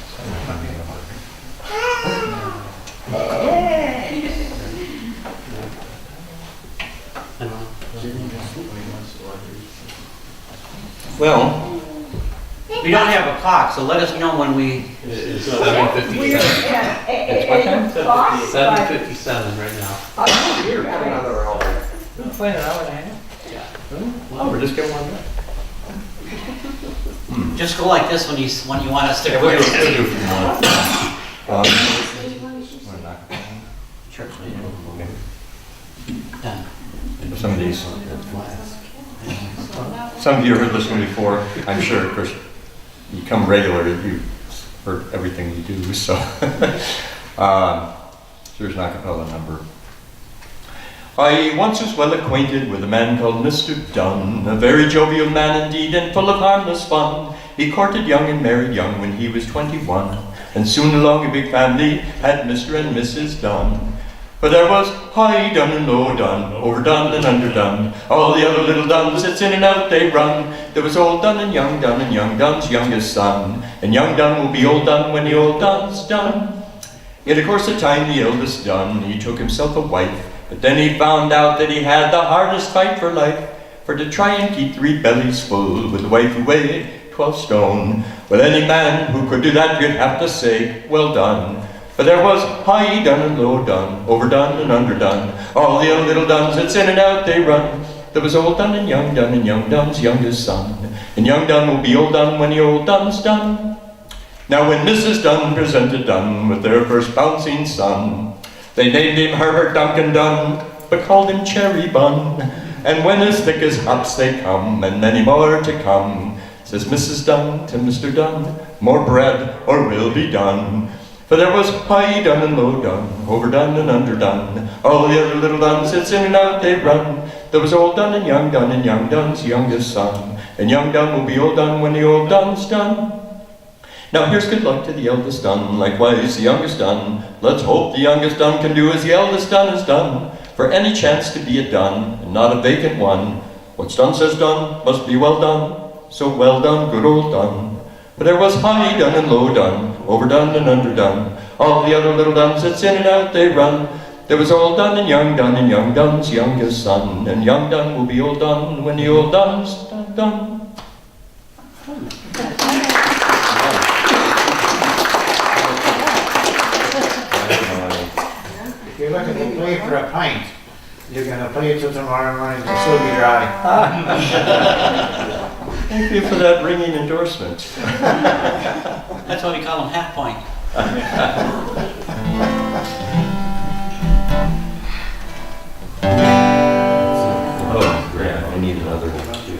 Well, We don't have a clock, so let us know when we... It's 7:57. it's what time? 7:57 right now. Oh, we're just getting one back. Just go like this when you want us to Yeah, go. we'll do a few more. Wanna knock it down? Sure. Okay. Done. Some of these, some of you have heard this one before, I'm sure, of course, you come regular, you've heard everything you do, so. Here's an a cappella number. I once was well acquainted with a man called Mr. Dunn, a very jovial man indeed, and full of harmless fun. He courted young and married young when he was 21, and soon along a big family had Mr. and Mrs. Dunn. For there was high done and low done, overdone and underdone. All the other little Duns, it's in and out they run. There was old Dun and young Dun's youngest son. And young Dun will be old Dun when the old Dun's done. In the course of time, the eldest Dun, he took himself a wife. But then he found out that he had the hardest fight for life. For to try and keep 3 bellies full with a wife who weighed 12 stone. Well, any man who could do that, you'd have to say, well done. For there was high done and low done, overdone and underdone. All the other little Duns, it's in and out they run. There was old Dun and young Dun's youngest son. And young Dun will be old Dun when the old Dun's done. Now when Mrs. Dunn presented Dunn with their first bouncing son, they named him Herbert Duncan Dunn, but called him Cherry Bun. And when as thick as hops they come, and many more to come, says Mrs. Dunn to Mr. Dunn, more bread or will be done. For there was high done and low done, overdone and underdone. All the other little Duns, it's in and out they run. There was old Dun and young Dun's youngest son. And young Dun will be old Dun when the old Dun's done. Now here's good luck to the eldest Dun, likewise the youngest Dun. Let's hope the youngest Dun can do as the eldest Dun has done. For any chance to be a Dun, and not a vacant one. What's done says done, must be well done. So well done, good old Dun. But there was high done and low done, overdone and underdone. All the other little Duns, it's in and out they run. There was old Dun and young Dun's youngest son. And young Dun will be old Dun when the old Dun's done. If you're looking to play for a pint, you're gonna play it till tomorrow morning, it'll still be dry. Thank you for that ringing endorsement. That's why we call them half pint. Oh, yeah, I need another one too.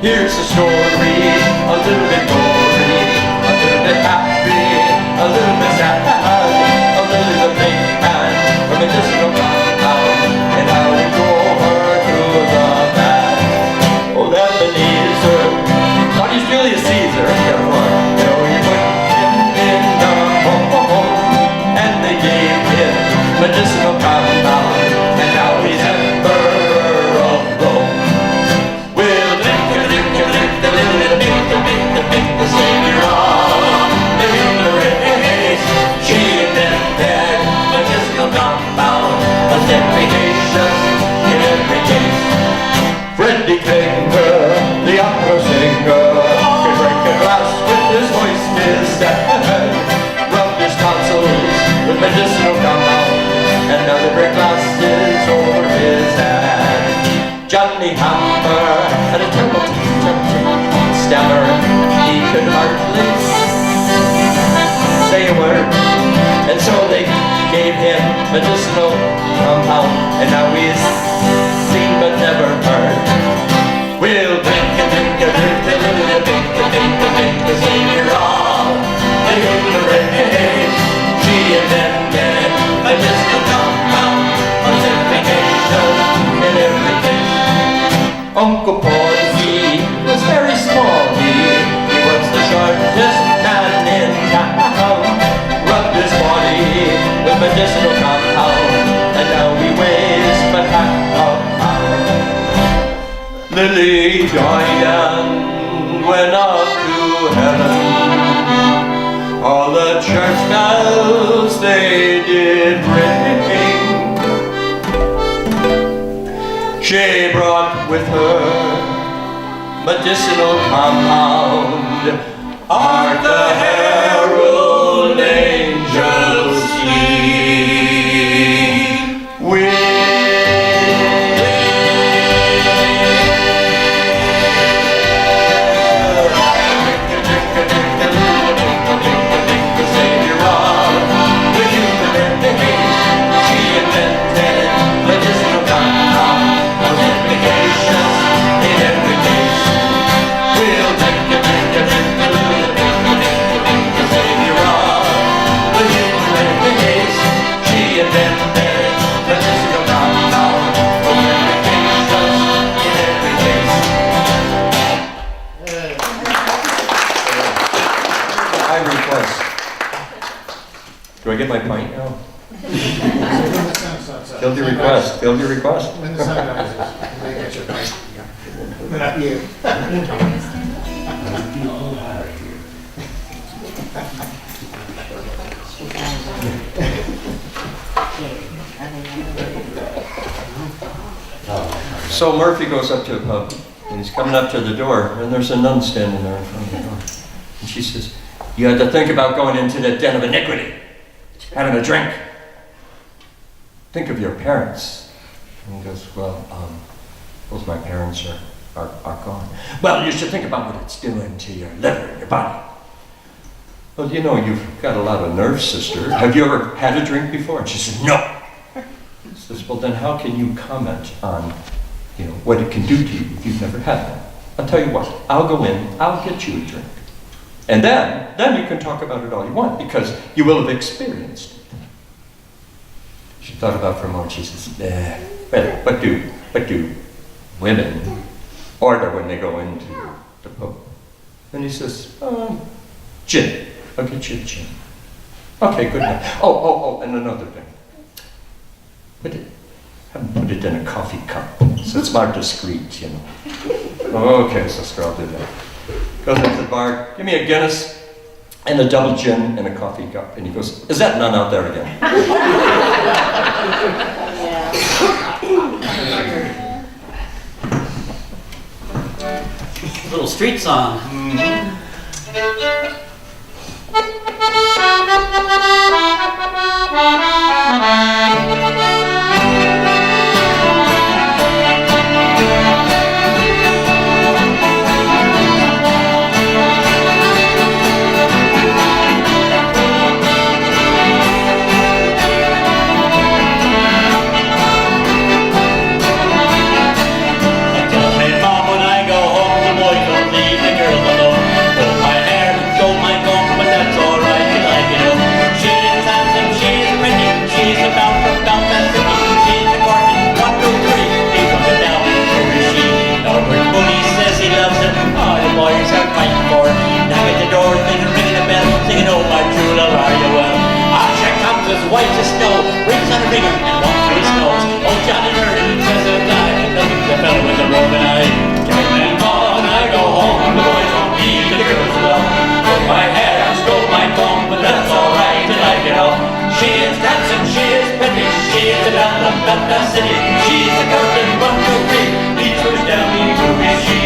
Here's a story, a little bit gory, a little bit happy, a little bit sad, a little bit big and from a distant compound, and how we drove her through the bad. Old Ebenezer, thought he's Julius Caesar, therefore, you know, you put him in the home, and they gave him medicinal compound, and now he's emperor of Rome. The savior of the human race. She invented medicinal compound, was efficacious in every case. Freddie Finger, the opera singer, could break a glass with his voice instead. Rubbed his tonsils with medicinal compound, and now they break glasses over his head. Johnny Hammer had a terrible stammer. He could hardly say a word, and so they gave him medicinal compound, and now he's seen but never heard. We'll drink and drink and drink a little bit, the savior of the human race. She invented medicinal compound, was efficacious in every case. Uncle Paul, was very small, he was the shortest man in town. Rubbed his body with medicinal compound, and now he weighs but half a pound. Lily died and went up to heaven. All the church bells they did ring. She brought with her medicinal compound, hark the herald angels sing. We I get my pint now? When the sun sets up. Field your request, field your request. When the sun rises, they get your pint. Not you. So Murphy goes up to a pub, and he's coming up to the door, and there's a nun standing there in front of the door. And she says, "You had to think about going into that den of iniquity, having a drink. Think of your parents." And he goes, "Well, both my parents are gone." "Well, you should think about what it's doing to your liver and your body." "Well, you know, you've got a lot of nerves, sister. Have you ever had a drink before?" And she said, "No." He says, "Well, then how can you comment on, what it can do to you if you've never had one? I'll tell you what, I'll go in, I'll get you a drink. And then you can talk about it all you want, because you will have experienced it." She thought about it for a moment. She says, "Well, what do women order when they go into the pub?" And he says, "Gin. I'll get you a gin." "Okay, good enough. Oh, and another thing. Put it in a coffee cup, so it's more discreet, Okay, so I'll do that. Goes up to the bar, "Give me a Guinness and a double gin and a coffee cup." And he goes, "Is that none out there again?" Little street song. White as snow, rings on a ringer, and walks through his nose. Old Johnny Murray says a guy, the fellow with the roving eye. "Carry on, I go home, the boys won't need the girls alone. Put my hair and stole my comb, but that's alright, and I get home. She is dancing, she is pretty, she is the belle of city. She's the curtain, 1, 2, 3, each goes down me, who is she?"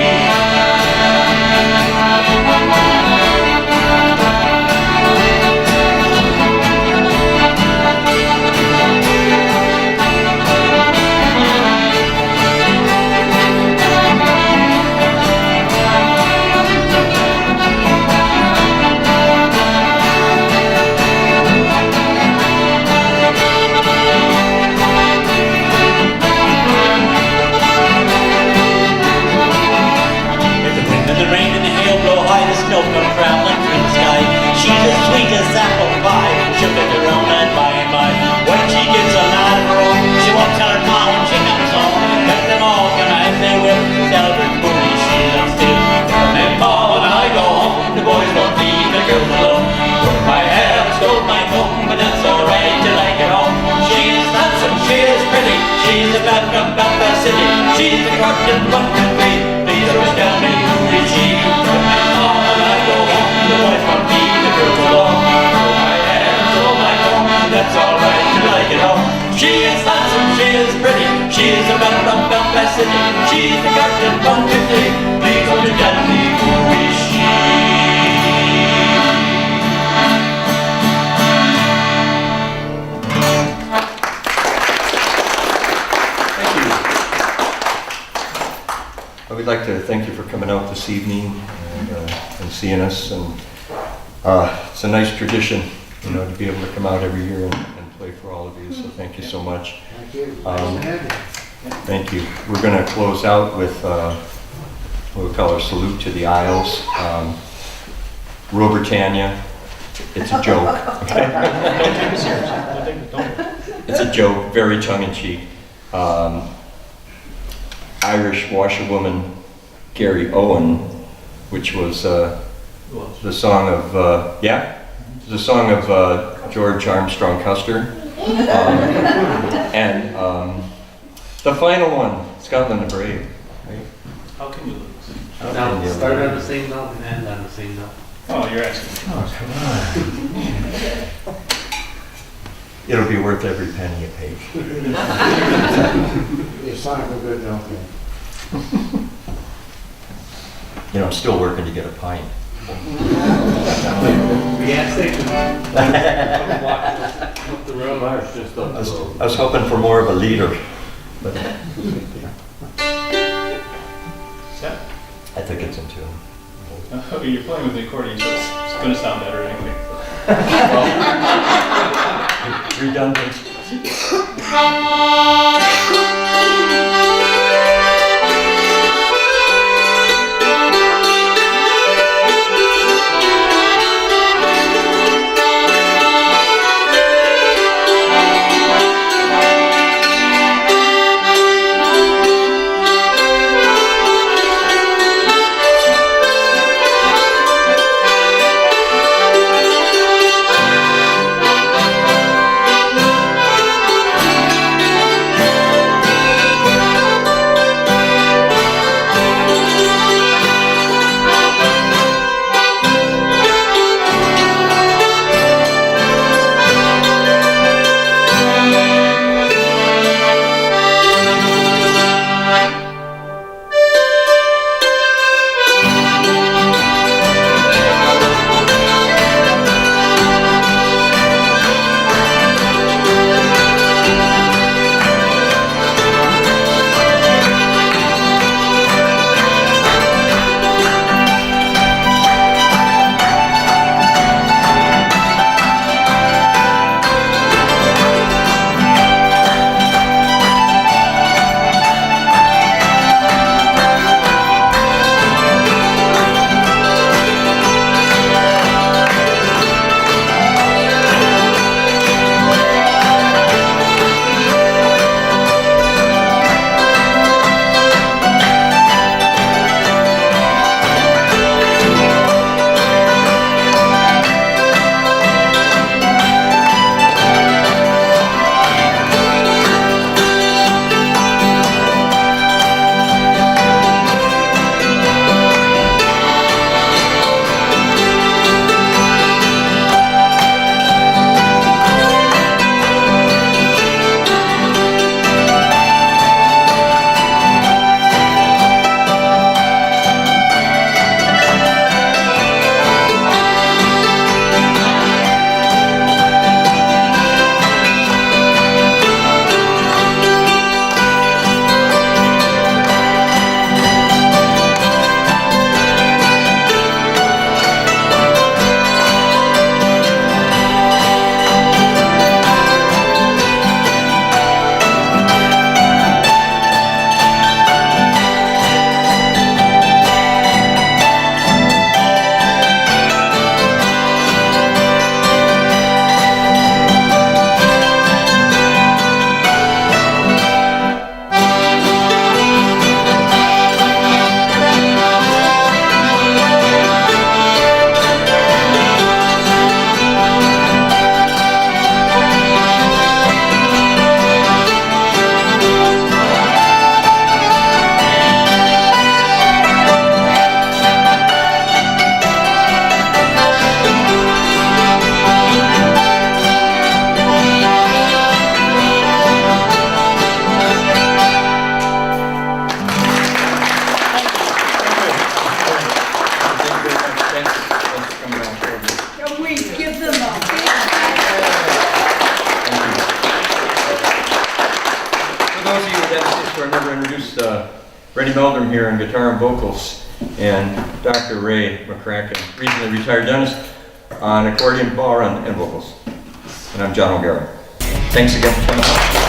Snow come traveling through the sky. She's as sweet as apple pie. She'll pick her own and by and by. When she gets a night of her own, she won't tell her mom when she comes home. Let them all come out they will. Tell her booty she loves to. And Paul and I go home, the boys won't leave the girls alone. Took my hair, stole my comb, but that's alright till I get home. She is handsome, she is pretty, she's the belle of the city. She's the curtain, 1, 2, 3. Please always tell me who is she? The boys won't leave the girls alone. Pull my hair, stole my comb, that's alright till I get home. She is handsome, she is pretty, she is the belle of the city. She's the curtain, 1, 2, 3. Please hold your tell me who is she? Thank you. I would like to thank you for coming out this evening and seeing us, and it's a nice tradition, to be able to come out every year and play for all of you, so thank you so much. Thank you. Nice to have you. Thank you. We're going to close out with what we call our salute to the Isles. Rule Britannia, it's a joke. It's a joke, very tongue-in-cheek. Irish washerwoman Gary Owen, which was the song of, the song of George Armstrong Custer. And the final one, Scotland the Brave. Right? How can you lose? Now, start on the same note and end on the same note. Oh, you're asking. Oh, come on. It'll be worth every penny you pay. You sound like a good note. You know, I'm still working to get a pint. Gas station. Come walk up the road. Ours just up the road. I was hoping for more of a leader, but Yeah. I think it's in tune. You're playing with the accordion, so it's going to sound better anyway. Redundant. Rennie Meldrum here on guitar and vocals, and Dr. Ray McCracken, recently retired dentist, on accordion, bar, and vocals. And I'm John O'Gara. Thanks again for coming out.